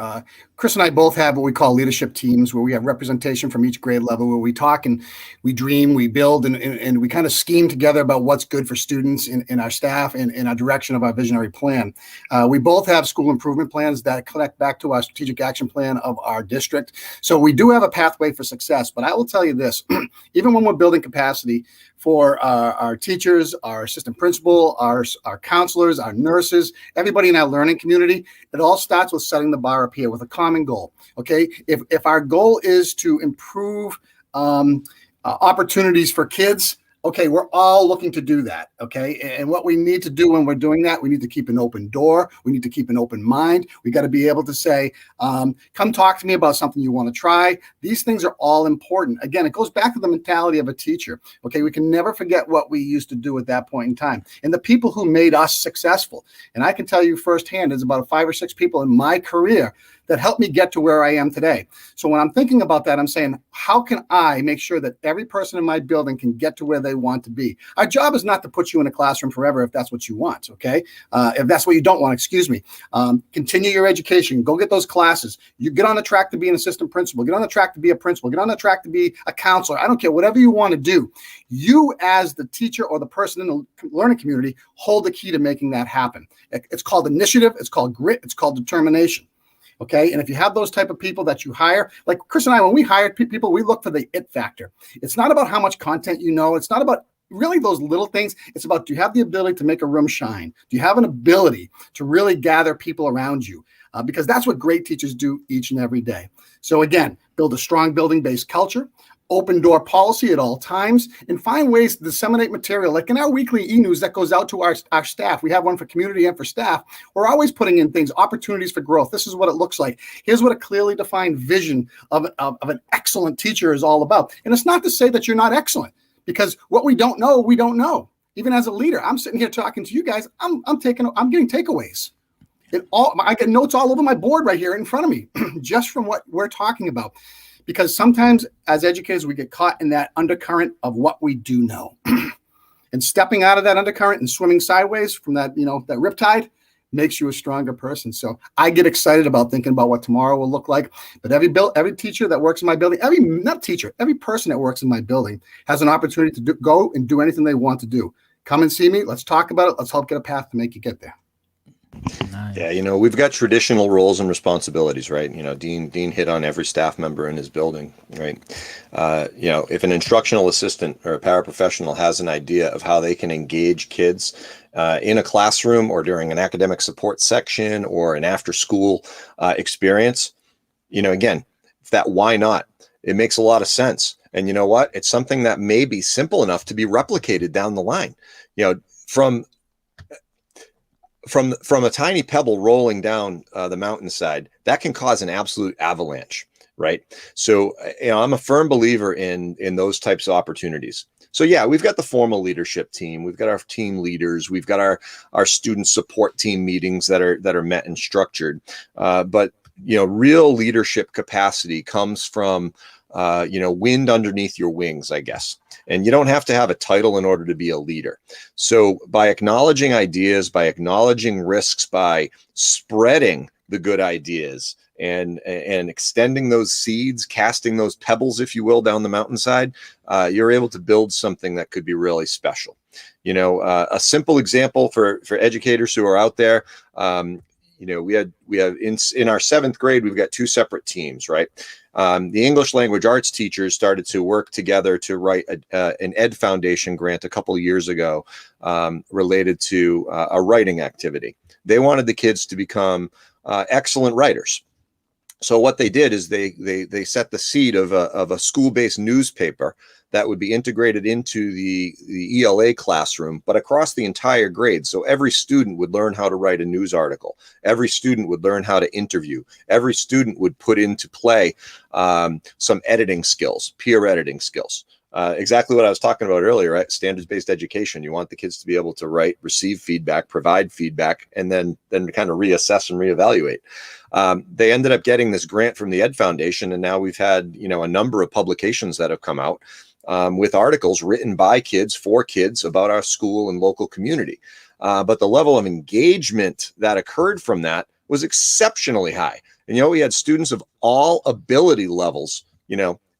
Chris and I both have what we call leadership teams, where we have representation from each grade level, where we talk and we dream, we build, and we kind of scheme together about what's good for students in our staff and in our direction of our visionary plan. We both have school improvement plans that connect back to our strategic action plan of our district. So we do have a pathway for success. But I will tell you this, even when we're building capacity for our teachers, our assistant principal, our counselors, our nurses, everybody in our learning community, it all starts with setting the bar up here with a common goal. Okay, if our goal is to improve opportunities for kids, okay, we're all looking to do that. Okay, and what we need to do when we're doing that, we need to keep an open door. We need to keep an open mind. We got to be able to say, come talk to me about something you want to try. These things are all important. Again, it goes back to the mentality of a teacher. Okay, we can never forget what we used to do at that point in time and the people who made us successful. And I can tell you firsthand, there's about 5 or 6 people in my career that helped me get to where I am today. So when I'm thinking about that, I'm saying, how can I make sure that every person in my building can get to where they want to be? Our job is not to put you in a classroom forever if that's what you want, okay? If that's what you don't want, excuse me. Continue your education. Go get those classes. You get on the track to be an assistant principal. Get on the track to be a principal. Get on the track to be a counselor. I don't care. Whatever you want to do, you as the teacher or the person in the learning community hold the key to making that happen. It's called initiative. It's called grit. It's called determination. Okay. And if you have those type of people that you hire, like Chris and I, when we hire people, we look for the it factor. It's not about how much content you know. It's not about really those little things. It's about, do you have the ability to make a room shine? Do you have an ability to really gather people around you? Because that's what great teachers do each and every day. So again, build a strong building-based culture, open door policy at all times, and find ways to disseminate material. Like in our weekly e-news that goes out to our staff, we have one for community and for staff. We're always putting in things, opportunities for growth. This is what it looks like. Here's what a clearly defined vision of an excellent teacher is all about. And it's not to say that you're not excellent, because what we don't know, we don't know. Even as a leader, I'm sitting here talking to you guys. I'm getting takeaways. I get notes all over my board right here in front of me, just from what we're talking about. Because sometimes as educators, we get caught in that undercurrent of what we do know. And stepping out of that undercurrent and swimming sideways from that, that riptide, makes you a stronger person. So I get excited about thinking about what tomorrow will look like. But every teacher that works in my building, every person that works in my building has an opportunity to go and do anything they want to do. Come and see me. Let's talk about it. Let's help get a path to make you get there. Nice. Yeah, we've got traditional roles and responsibilities, right? Dean hit on every staff member in his building, right? If an instructional assistant or a paraprofessional has an idea of how they can engage kids in a classroom or during an academic support section or an after-school experience, again, that why not? It makes a lot of sense. And you know what? It's something that may be simple enough to be replicated down the line. From a tiny pebble rolling down the mountainside, that can cause an absolute avalanche, right? So, I'm a firm believer in those types of opportunities. So yeah, we've got the formal leadership team, we've got our team leaders, we've got our student support team meetings that are met and structured. But real leadership capacity comes from wind underneath your wings, I guess. And you don't have to have a title in order to be a leader. So by acknowledging ideas, by acknowledging risks, by spreading the good ideas and extending those seeds, casting those pebbles, if you will, down the mountainside, you're able to build something that could be really special. A simple example for educators who are out there, we have in our 7th grade, we've got 2 separate teams, right? The English language arts teachers started to work together to write an Ed Foundation grant a couple of years ago related to a writing activity. They wanted the kids to become excellent writers. So what they did is they set the seed of a school-based newspaper that would be integrated into the ELA classroom, but across the entire grade. So every student would learn how to write a news article. Every student would learn how to interview. Every student would put into play some editing skills, peer editing skills. Exactly what I was talking about earlier, right? Standards-based education. You want the kids to be able to write, receive feedback, provide feedback, and then kind of reassess and reevaluate. They ended up getting this grant from the Ed Foundation, and now we've had a number of publications that have come out with articles written by kids for kids about our school and local community. But the level of engagement that occurred from that was exceptionally high. And we had students of all ability levels,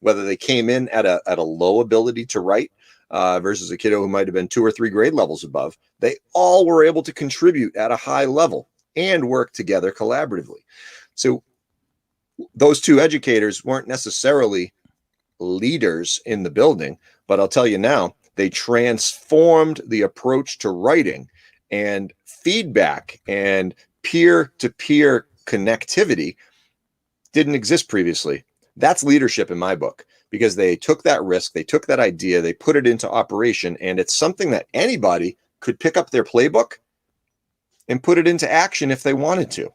whether they came in at a low ability to write versus a kiddo who might have been 2 or 3 grade levels above, they all were able to contribute at a high level and work together collaboratively. So those 2 educators weren't necessarily leaders in the building, but I'll tell you now, they transformed the approach to writing, and feedback and peer-to-peer connectivity didn't exist previously. That's leadership in my book, because they took that risk, they took that idea, they put it into operation, and it's something that anybody could pick up their playbook and put it into action if they wanted to.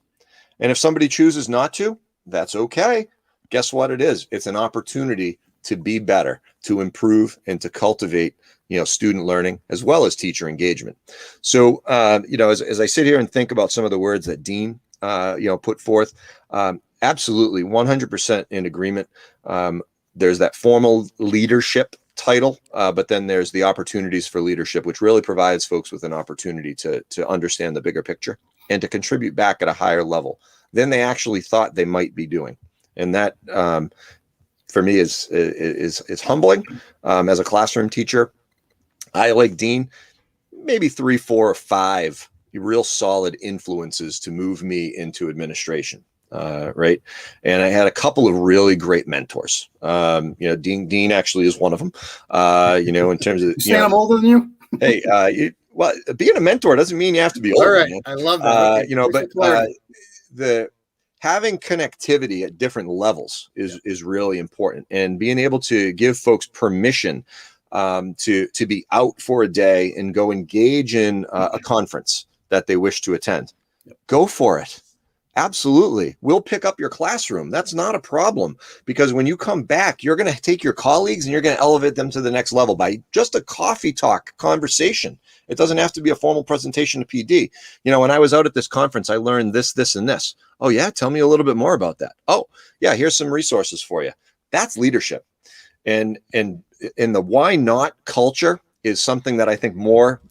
And if somebody chooses not to, that's okay. Guess what it is? It's an opportunity to be better, to improve, and to cultivate, student learning as well as teacher engagement. So, as I sit here and think about some of the words that Dean, put forth, absolutely 100% in agreement. There's that formal leadership title, but then there's the opportunities for leadership, which really provides folks with an opportunity to understand the bigger picture and to contribute back at a higher level than they actually thought they might be doing. And that, for me, is humbling. As a classroom teacher, I, like Dean, maybe 3, 4, or 5 real solid influences to move me into administration. Right. And I had a couple of really great mentors. Dean actually is one of them, in terms of, I'm older than you. Hey, being a mentor doesn't mean you have to be older. All right. Man. I love that. But having connectivity at different levels is really important, and being able to give folks permission to be out for a day and go engage in a conference that they wish to attend. Go for it. Absolutely. We'll pick up your classroom. That's not a problem, because when you come back, you're going to take your colleagues and you're going to elevate them to the next level by just a coffee talk conversation. It doesn't have to be a formal presentation to PD. When I was out at this conference, I learned this, and this. Oh yeah. Tell me a little bit more about that. Oh yeah. Here's some resources for you. That's leadership. And the why not culture is something that I think more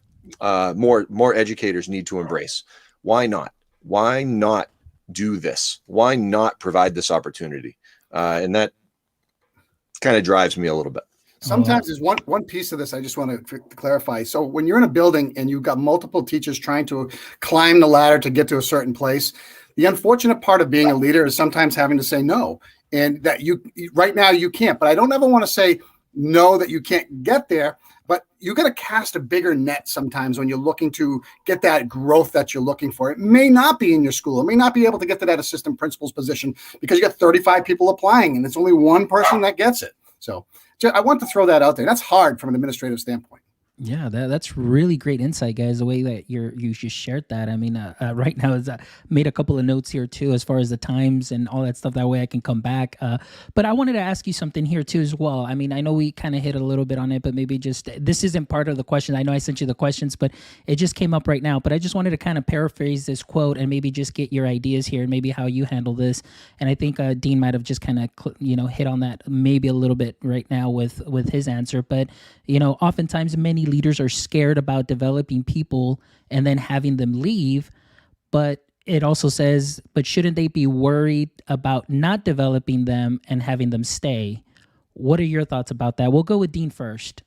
educators need to embrace. Why not? Why not do this? Why not provide this opportunity? And that kind of drives me a little bit. Sometimes there's one piece of this I just want to clarify. So when you're in a building and you've got multiple teachers trying to climb the ladder to get to a certain place, the unfortunate part of being a leader is sometimes having to say no, and that you right now you can't. But I don't ever want to say no that you can't get there. But you got to cast a bigger net sometimes when you're looking to get that growth that you're looking for. It may not be in your school. It may not be able to get to that assistant principal's position because you got 35 people applying and it's only one person that gets it. So I want to throw that out there. That's hard from an administrative standpoint. Yeah, that's really great insight, guys. The way that you just shared that. I mean, right now is made a couple of notes here too, as far as the times and all that stuff. That way I can come back. But I wanted to ask you something here too as well. I mean, I know we kind of hit a little bit on it, but maybe just this isn't part of the question. I know I sent you the questions, but it just came up right now. But I just wanted to kind of paraphrase this quote and maybe just get your ideas here and maybe how you handle this. And I think Dean might have just kind of hit on that maybe a little bit right now with his answer. But oftentimes many leaders are scared about developing people and then having them leave. But it also says, but shouldn't they be worried about not developing them and having them stay? What are your thoughts about that? We'll go with Dean first.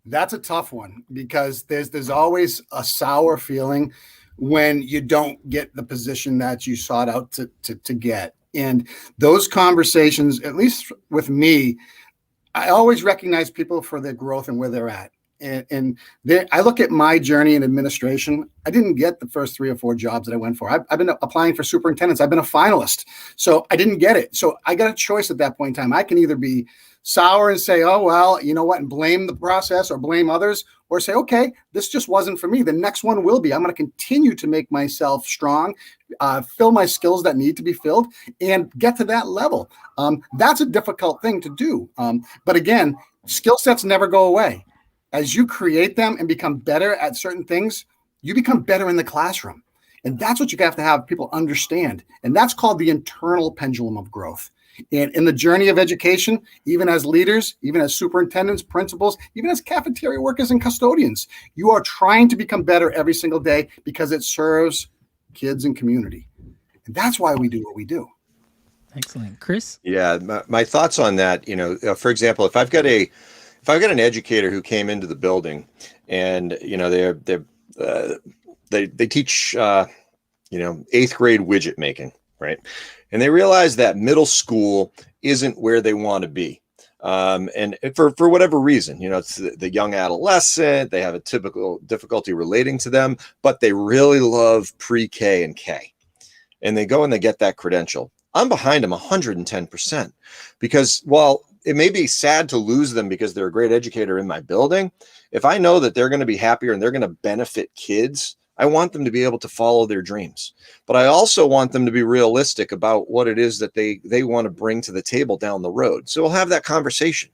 That's a tough one because there's always a sour feeling when you don't get the position that you sought out to get. And those conversations, at least with me, I always recognize people for their growth and where they're at. And I look at my journey in administration. I didn't get the first 3 or 4 jobs that I went for. I've been applying for superintendents. I've been a finalist. So I didn't get it. So I got a choice at that point in time. I can either be sour and say, oh, well, you know what, and blame the process or blame others, or say, okay, this just wasn't for me. The next one will be. I'm going to continue to make myself strong, fill my skills that need to be filled, and get to that level. That's a difficult thing to do. But again, skill sets never go away. As you create them and become better at certain things, you become better in the classroom. And that's what you have to have people understand. And that's called the internal pendulum of growth. And in the journey of education, even as leaders, even as superintendents, principals, even as cafeteria workers and custodians, you are trying to become better every single day because it serves kids and community. And that's why we do what we do. Excellent. Chris? Yeah, my thoughts on that, for example, if I've got an educator who came into the building and, they teach, 8th grade widget making, right? And they realize that middle school isn't where they want to be. And for whatever reason, it's the young adolescent, they have a typical difficulty relating to them, but they really love pre-K and K. And they go and they get that credential. I'm behind them 110% because while it may be sad to lose them because they're a great educator in my building, if I know that they're going to be happier and they're going to benefit kids, I want them to be able to follow their dreams. But I also want them to be realistic about what it is that they want to bring to the table down the road. So we'll have that conversation.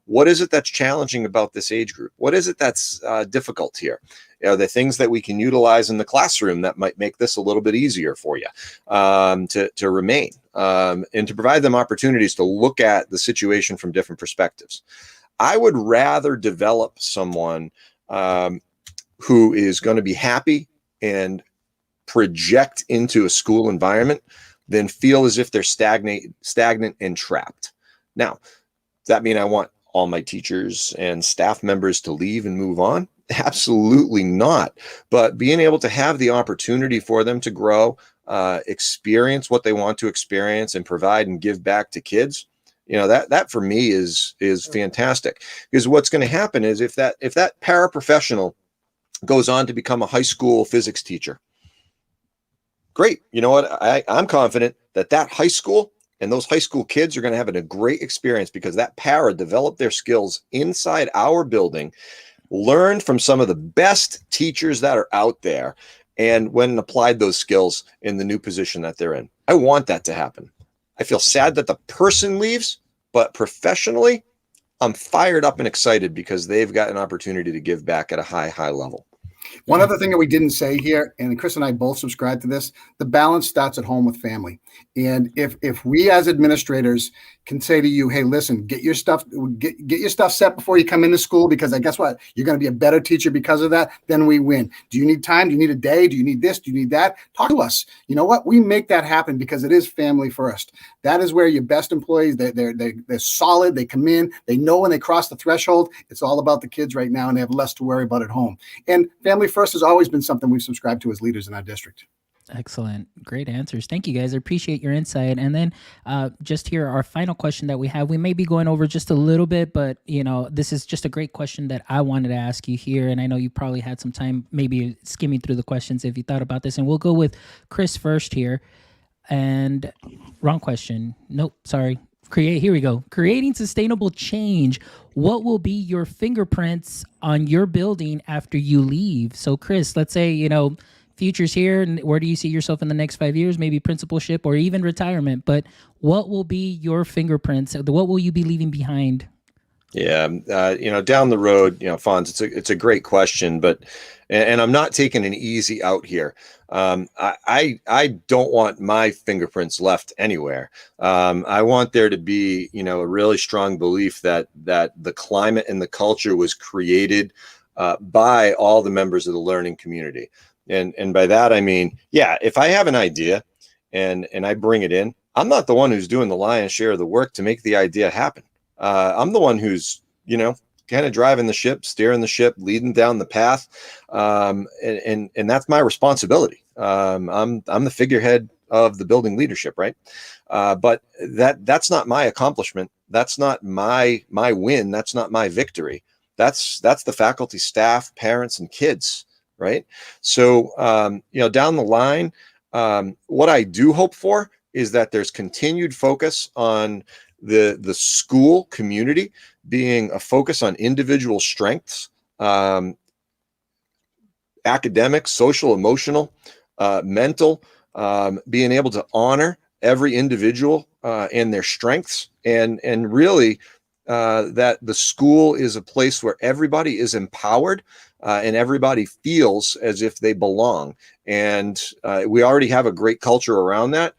What is it that's challenging about this age group? What is it that's difficult here? Are there things that we can utilize in the classroom that might make this a little bit easier for you to remain and to provide them opportunities to look at the situation from different perspectives? I would rather develop someone who is going to be happy and project into a school environment than feel as if they're stagnant and trapped. Now, does that mean I want all my teachers and staff members to leave and move on? Absolutely not. But being able to have the opportunity for them to grow, experience what they want to experience and provide and give back to kids, that for me is fantastic. Because what's going to happen is if that paraprofessional goes on to become a high school physics teacher, great. You know what? I'm confident that high school and those high school kids are going to have a great experience because that para developed their skills inside our building, learned from some of the best teachers that are out there, and went and applied those skills in the new position that they're in. I want that to happen. I feel sad that the person leaves, but professionally, I'm fired up and excited because they've got an opportunity to give back at a high level. One other thing that we didn't say here, and Chris and I both subscribe to this, the balance starts at home with family. And if we as administrators can say to you, hey, listen, get your stuff set before you come into school, because I guess what? You're going to be a better teacher because of that. Then we win. Do you need time? Do you need a day? Do you need this? Do you need that? Talk to us. You know what? We make that happen because it is family first. That is where your best employees, they're solid. They come in, they know when they cross the threshold, it's all about the kids right now, and they have less to worry about at home. And family first has always been something we've subscribed to as leaders in our district. Excellent. Great answers. Thank you, guys. I appreciate your insight. And then just here, our final question that we have, we may be going over just a little bit, but, this is just a great question that I wanted to ask you here. And I know you probably had some time maybe skimming through the questions if you thought about this. And we'll go with Chris first here. And wrong question. Nope, sorry. Here we go. Creating sustainable change. What will be your fingerprints on your building after you leave? So, Chris, let's say, future's here, and where do you see yourself in the next 5 years? Maybe principalship or even retirement. But what will be your fingerprints? What will you be leaving behind? Yeah, down the road, Fonz, it's a great question, and I'm not taking an easy out here. I don't want my fingerprints left anywhere. I want there to be, a really strong belief that the climate and the culture was created by all the members of the learning community. And by that, I mean, if I have an idea and I bring it in, I'm not the one who's doing the lion's share of the work to make the idea happen. I'm the one who's, kind of driving the ship, steering the ship, leading down the path. And that's my responsibility. I'm the figurehead of the building leadership, right? But that's not my accomplishment. That's not my win. That's not my victory. That's the faculty, staff, parents, and kids. Right. So, down the line, what I do hope for is that there's continued focus on the school community being a focus on individual strengths, academic, social, emotional, mental, being able to honor every individual and their strengths, and really that the school is a place where everybody is empowered. And everybody feels as if they belong. And we already have a great culture around that.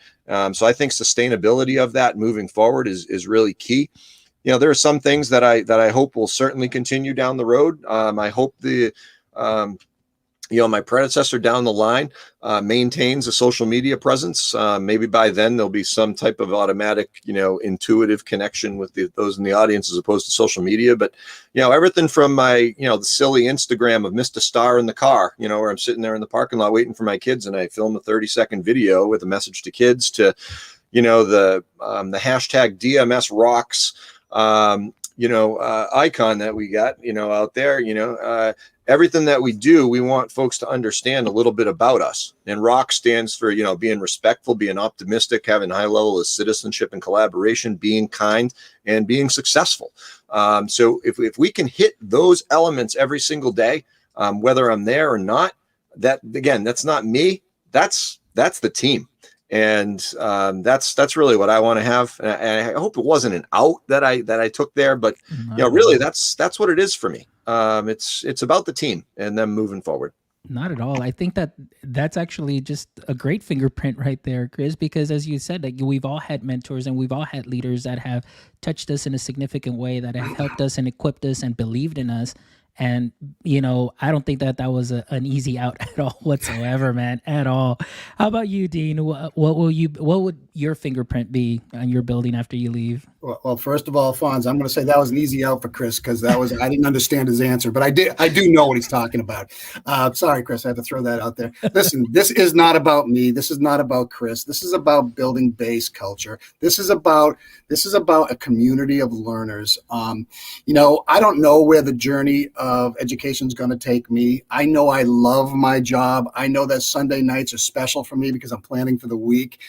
So I think sustainability of that moving forward is really key. There are some things that I hope will certainly continue down the road. I hope my predecessor down the line maintains a social media presence. Maybe by then there'll be some type of automatic, intuitive connection with those in the audience as opposed to social media. But, everything from my, the silly Instagram of Mr. Star in the car, where I'm sitting there in the parking lot waiting for my kids and I film a 30-second video with a message to kids, to, the hashtag DMS rocks, icon that we got, out there, everything that we do, we want folks to understand a little bit about us. And ROCK stands for, being respectful, being optimistic, having high level of citizenship and collaboration, being kind, and being successful. So if we can hit those elements every single day, whether I'm there or not, that's not me. That's the team. And that's really what I want to have. And I hope it wasn't an out that I took there, but really that's what it is for me. It's about the team and them moving forward. Not at all. I think that's actually just a great fingerprint right there, Chris, because as you said, we've all had mentors and we've all had leaders that have touched us in a significant way, that have helped us and equipped us and believed in us. And, I don't think that was an easy out at all whatsoever, man, at all. How about you, Dean? What would your fingerprint be on your building after you leave? Well, first of all, Fonz, I'm going to say that was an easy out for Chris, because I didn't understand his answer, but I do know what he's talking about. Sorry, Chris, I had to throw that out there. Listen, this is not about me. This is not about Chris. This is about building base culture. This is about a community of learners. I don't know where the journey of education is going to take me. I know I love my job. I know that Sunday nights are special for me because I'm planning for the week.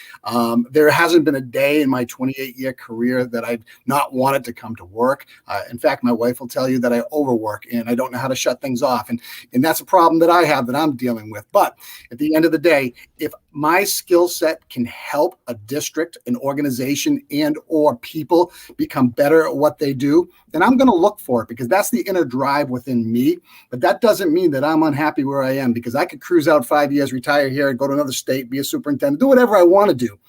There hasn't been a day in my 28-year career that I've not wanted to come to work. In fact, my wife will tell you that I overwork and I don't know how to shut things off. And that's a problem that I have that I'm dealing with. But at the end of the day, if my skill set can help a district, an organization, and or people become better at what they do, then I'm going to look for it, because that's the inner drive within me. But that doesn't mean that I'm unhappy where I am, because I could cruise out 5 years, retire here, go to another state, be a superintendent, do whatever I want to do,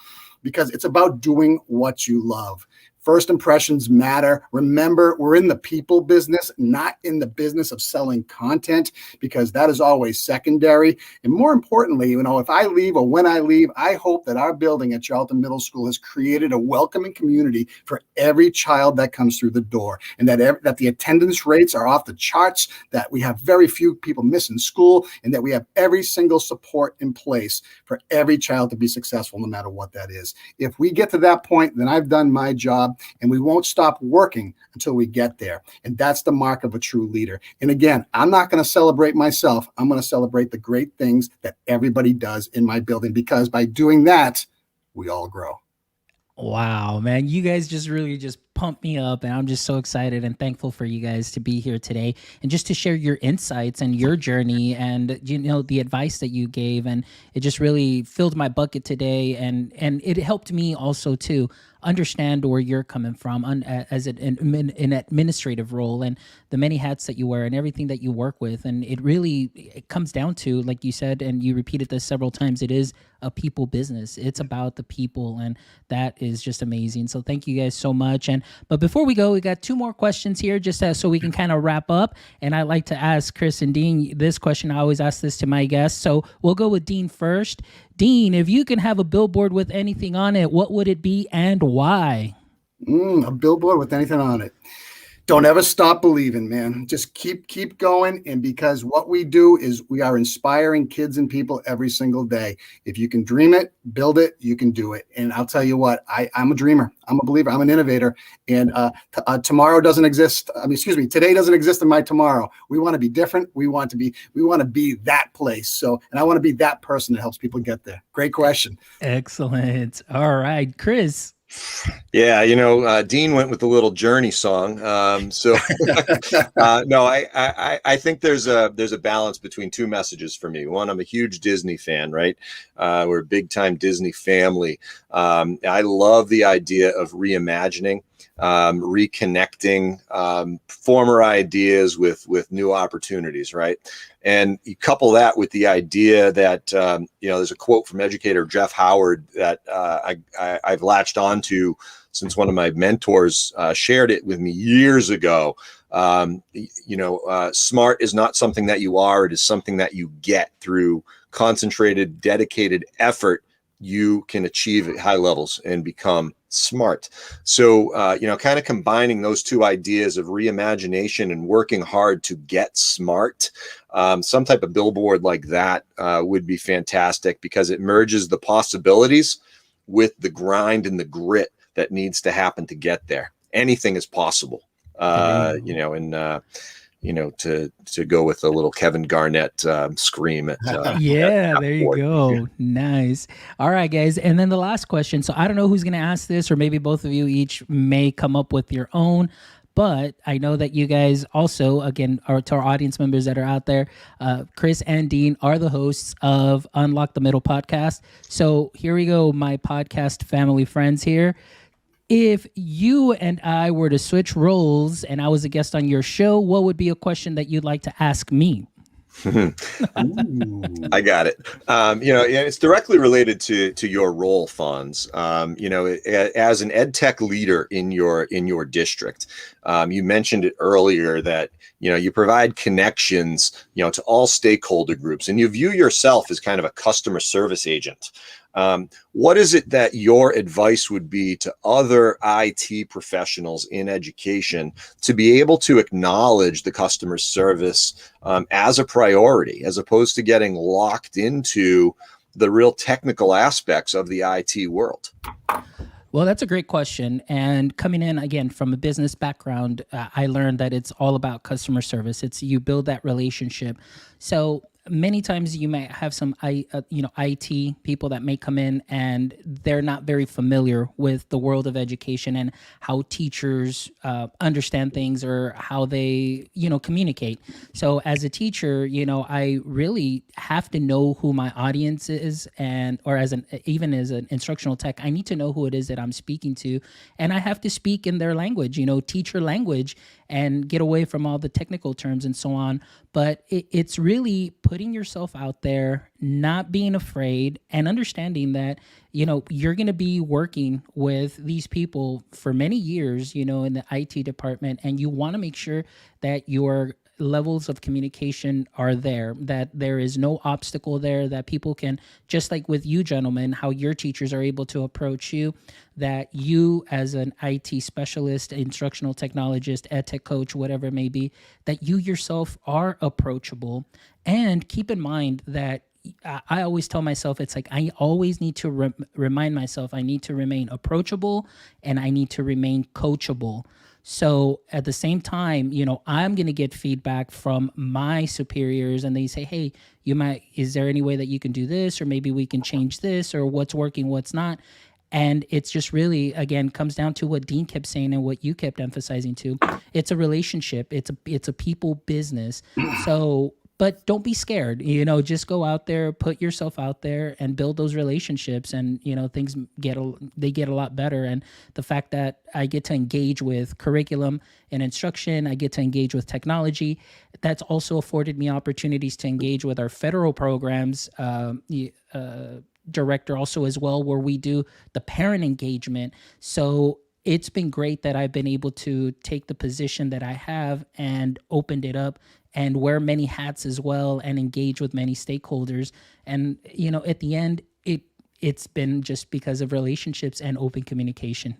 because it's about doing what you love. First impressions matter. Remember, we're in the people business, not in the business of selling content, because that is always secondary. And more importantly, if I leave or when I leave, I hope that our building at Charlton Middle School has created a welcoming community for every child that comes through the door, and that the attendance rates are off the charts, that we have very few people missing school, and that we have every single support in place for every child to be successful, no matter what that is. If we get to that point, then I've done my job, and we won't stop working until we get there. And that's the mark of a true leader. And again, I'm not going to celebrate myself. I'm going to celebrate the great things that everybody does in my building, because by doing that, we all grow. Wow, man, you guys just really just pumped me up, and I'm just so excited and thankful for you guys to be here today and just to share your insights and your journey and the advice that you gave, and it just really filled my bucket today, and it helped me also to understand where you're coming from as an administrative role and the many hats that you wear and everything that you work with. And it comes down to, like you said, and you repeated this several times, it is a people business. It's about the people, and that is just amazing. So thank you guys so much. But before we go, we got 2 more questions here, just so we can kind of wrap up. And I'd like to ask Chris and Dean this question. I always ask this to my guests. So we'll go with Dean first. Dean, if you can have a billboard with anything on it, what would it be and why? A billboard with anything on it. Don't ever stop believing, man. Just keep going. And because what we do is we are inspiring kids and people every single day. If you can dream it, build it, you can do it. And I'll tell you what, I'm a dreamer. I'm a believer. I'm an innovator. And tomorrow doesn't exist. Today doesn't exist in my tomorrow. We want to be different. We want to be that place. And I want to be that person that helps people get there. Great question. Excellent. All right, Chris. Yeah, Dean went with the little Journey song. No, I think there's a balance between 2 messages for me. One, I'm a huge Disney fan, right? We're a big time Disney family. I love the idea of reimagining, reconnecting former ideas with new opportunities, right? And you couple that with the idea that, there's a quote from educator Jeff Howard that I've latched onto since one of my mentors shared it with me years ago. Smart is not something that you are, it is something that you get through concentrated, dedicated effort. You can achieve at high levels and become smart. So, kind of combining those 2 ideas of reimagination and working hard to get smart, some type of billboard like that would be fantastic, because it merges the possibilities with the grind and the grit that needs to happen to get there. Anything is possible, to go with a little Kevin Garnett scream at yeah, there you go. Nice. All right, guys. And then the last question. So I don't know who's going to ask this, or maybe both of you each may come up with your own. But I know that you guys also, again, to our audience members that are out there, Chris and Dean are the hosts of Unlock the Middle podcast. So here we go, my podcast family friends here. If you and I were to switch roles and I was a guest on your show, what would be a question that you'd like to ask me? I got it. It's directly related to your role, Fonz. As an ed tech leader in your district, you mentioned it earlier that you provide connections to all stakeholder groups, and you view yourself as kind of a customer service agent. What is it that your advice would be to other IT professionals in education to be able to acknowledge the customer service as a priority, as opposed to getting locked into the real technical aspects of the IT world? Well, that's a great question. And coming in, again, from a business background, I learned that it's all about customer service. It's you build that relationship. So many times you might have some IT people that may come in and they're not very familiar with the world of education and how teachers understand things or how they communicate. So as a teacher, I really have to know who my audience is, or even as an instructional tech, I need to know who it is that I'm speaking to, and I have to speak in their language, teacher language, and get away from all the technical terms and so on. But it's really putting yourself out there, not being afraid, and understanding that, you're going to be working with these people for many years, in the IT department, and you want to make sure that your levels of communication are there, that there is no obstacle there, that people can, just like with you gentlemen, how your teachers are able to approach you, that you as an IT specialist, instructional technologist, ed tech coach, whatever it may be, that you yourself are approachable. And keep in mind that I always tell myself, it's like, I always need to remind myself, I need to remain approachable and I need to remain coachable. So at the same time, I'm going to get feedback from my superiors and they say, hey, is there any way that you can do this? Or maybe we can change this, or what's working, what's not. And it's just really, again, comes down to what Dean kept saying and what you kept emphasizing too. It's a relationship. It's a people business. So, but don't be scared, just go out there, put yourself out there and build those relationships, and, things get a lot better. And the fact that I get to engage with curriculum and instruction, I get to engage with technology, that's also afforded me opportunities to engage with our federal programs, director also as well, where we do the parent engagement. So it's been great that I've been able to take the position that I have and opened it up and wear many hats as well and engage with many stakeholders. And, at the end, it's been just because of relationships and open communication.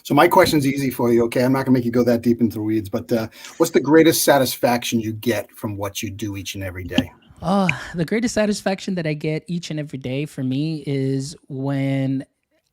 So my question's easy for you, okay? I'm not gonna make you go that deep into the weeds, but what's the greatest satisfaction you get from what you do each and every day? Oh, the greatest satisfaction that I get each and every day for me is when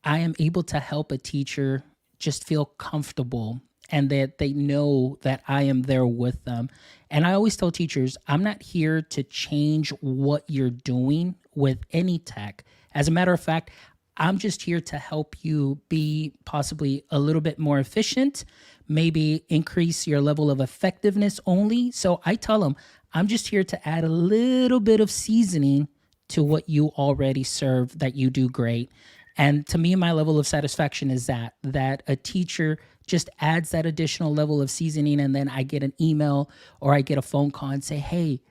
I am able to help a teacher just feel comfortable and that they know that I am there with them. And I always tell teachers, I'm not here to change what you're doing with any tech. As a matter of fact, I'm just here to help you be possibly a little bit more efficient, maybe increase your level of effectiveness only. So I tell them, I'm just here to add a little bit of seasoning to what you already serve that you do great. And to me, my level of satisfaction is that a teacher just adds that additional level of seasoning, and then I get an email or I get a phone call and say, hey,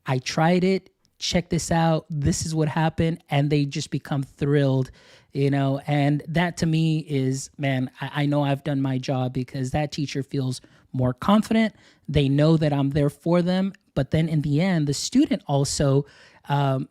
I tried it, check this out, this is what happened, and they just become thrilled, and that to me is, man, I know I've done my job, because that teacher feels more confident, they know that I'm there for them, but then in the end, the student also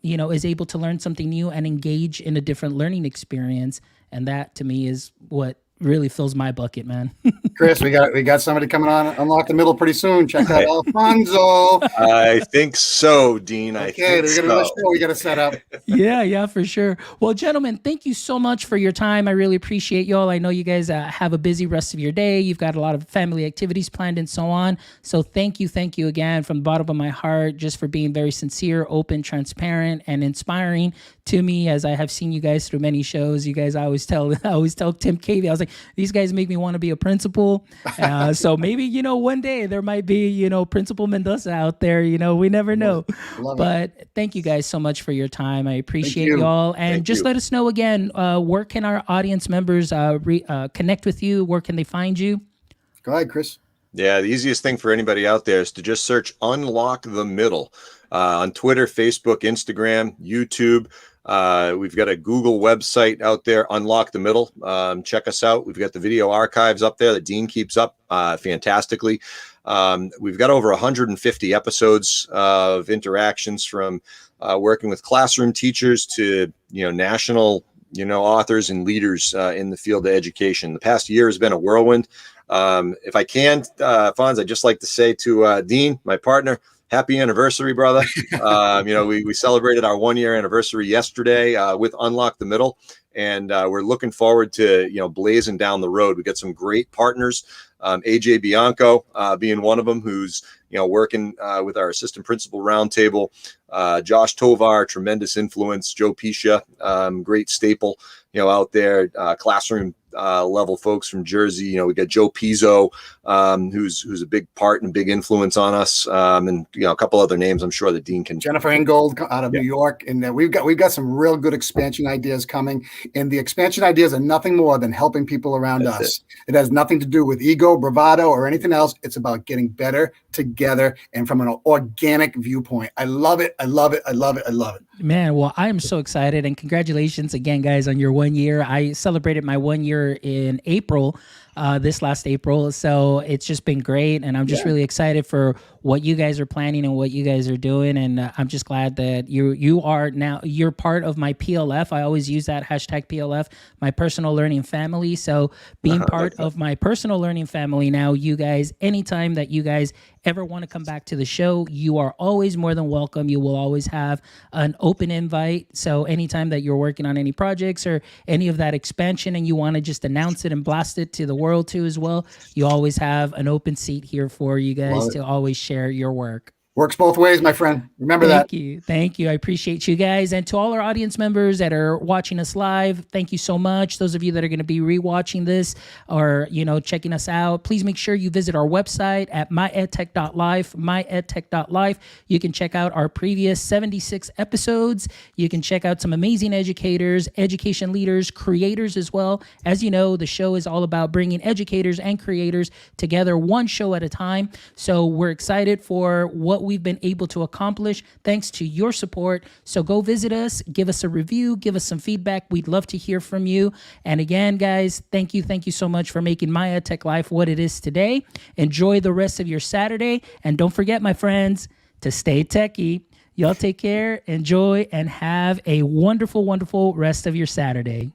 is able to learn something new and engage in a different learning experience. And that to me is what really fills my bucket, man. Chris, we got somebody coming on Unlock the Middle pretty soon. Check out Alfonso. I think so, Dean. Okay, there's another show we got to set up. Yeah, for sure. Well, gentlemen, thank you so much for your time. I really appreciate y'all. I know you guys have a busy rest of your day. You've got a lot of family activities planned and so on. So thank you again from the bottom of my heart, just for being very sincere, open, transparent, and inspiring to me, as I have seen you guys through many shows. You guys, I always tell Tim Cavey, I was like, these guys make me want to be a principal. So maybe, one day there might be, Principal Mendoza out there, we never know. But thank you guys so much for your time. I appreciate y'all. And just let us know again, where can our audience members connect with you? Where can they find you? Go ahead, Chris. Yeah, the easiest thing for anybody out there is to just search Unlock the Middle on Twitter, Facebook, Instagram, YouTube. We've got a Google website out there, Unlock the Middle. Check us out. We've got the video archives up there that Dean keeps up fantastically. We've got over 150 episodes of interactions, from working with classroom teachers to, national, authors and leaders in the field of education. The past year has been a whirlwind. If I can, Fonz, I'd just like to say to Dean, my partner, happy anniversary, brother. We celebrated our 1-year anniversary yesterday with Unlock the Middle, and we're looking forward to, blazing down the road. We got some great partners, AJ Bianco being one of them, who's, working with our assistant principal roundtable, Josh Tovar, tremendous influence, Joe Pisha, great staple, out there, classroom level folks from Jersey. You know, we got Joe Pizzo, who's a big part and big influence on us, and you know, a couple other names I'm sure that Dean can. Jennifer Ingold out of New York, and we've got some real good expansion ideas coming. And the expansion ideas are nothing more than helping people around us. It has nothing to do with ego, bravado, or anything else. It's about getting better together and from an organic viewpoint. I love it. I love it. I love it. I love it. Man, well, I am so excited, and congratulations again, guys, on your 1 year. I celebrated my 1 year in April, this last April. So it's just been great, and I'm just really excited for what you guys are planning and what you guys are doing. And I'm just glad that you're part of my PLF. I always use that hashtag PLF, my personal learning family. So being part of my personal learning family now, you guys, anytime that you guys ever want to come back to the show, you are always more than welcome. You will always have an open invite. So anytime that you're working on any projects or any of that expansion and you want to just announce it and blast it to the world too as well, you always have an open seat here for you guys to always share your work. Works both ways, my friend. Remember that. Thank you. I appreciate you guys. And to all our audience members that are watching us live, thank you so much. Those of you that are going to be rewatching this or, you know, checking us out, please make sure you visit our website at myedtech.life, myedtech.life. You can check out our previous 76 episodes. You can check out some amazing educators, education leaders, creators as well. As you know, the show is all about bringing educators and creators together one show at a time. So we're excited for what we've been able to accomplish thanks to your support. So go visit us, give us a review, give us some feedback. We'd love to hear from you. And again, guys, thank you so much for making my EdTech Life what it is today. Enjoy the rest of your Saturday. And don't forget, my friends, to stay techie. Y'all take care, enjoy, and have a wonderful, wonderful rest of your Saturday.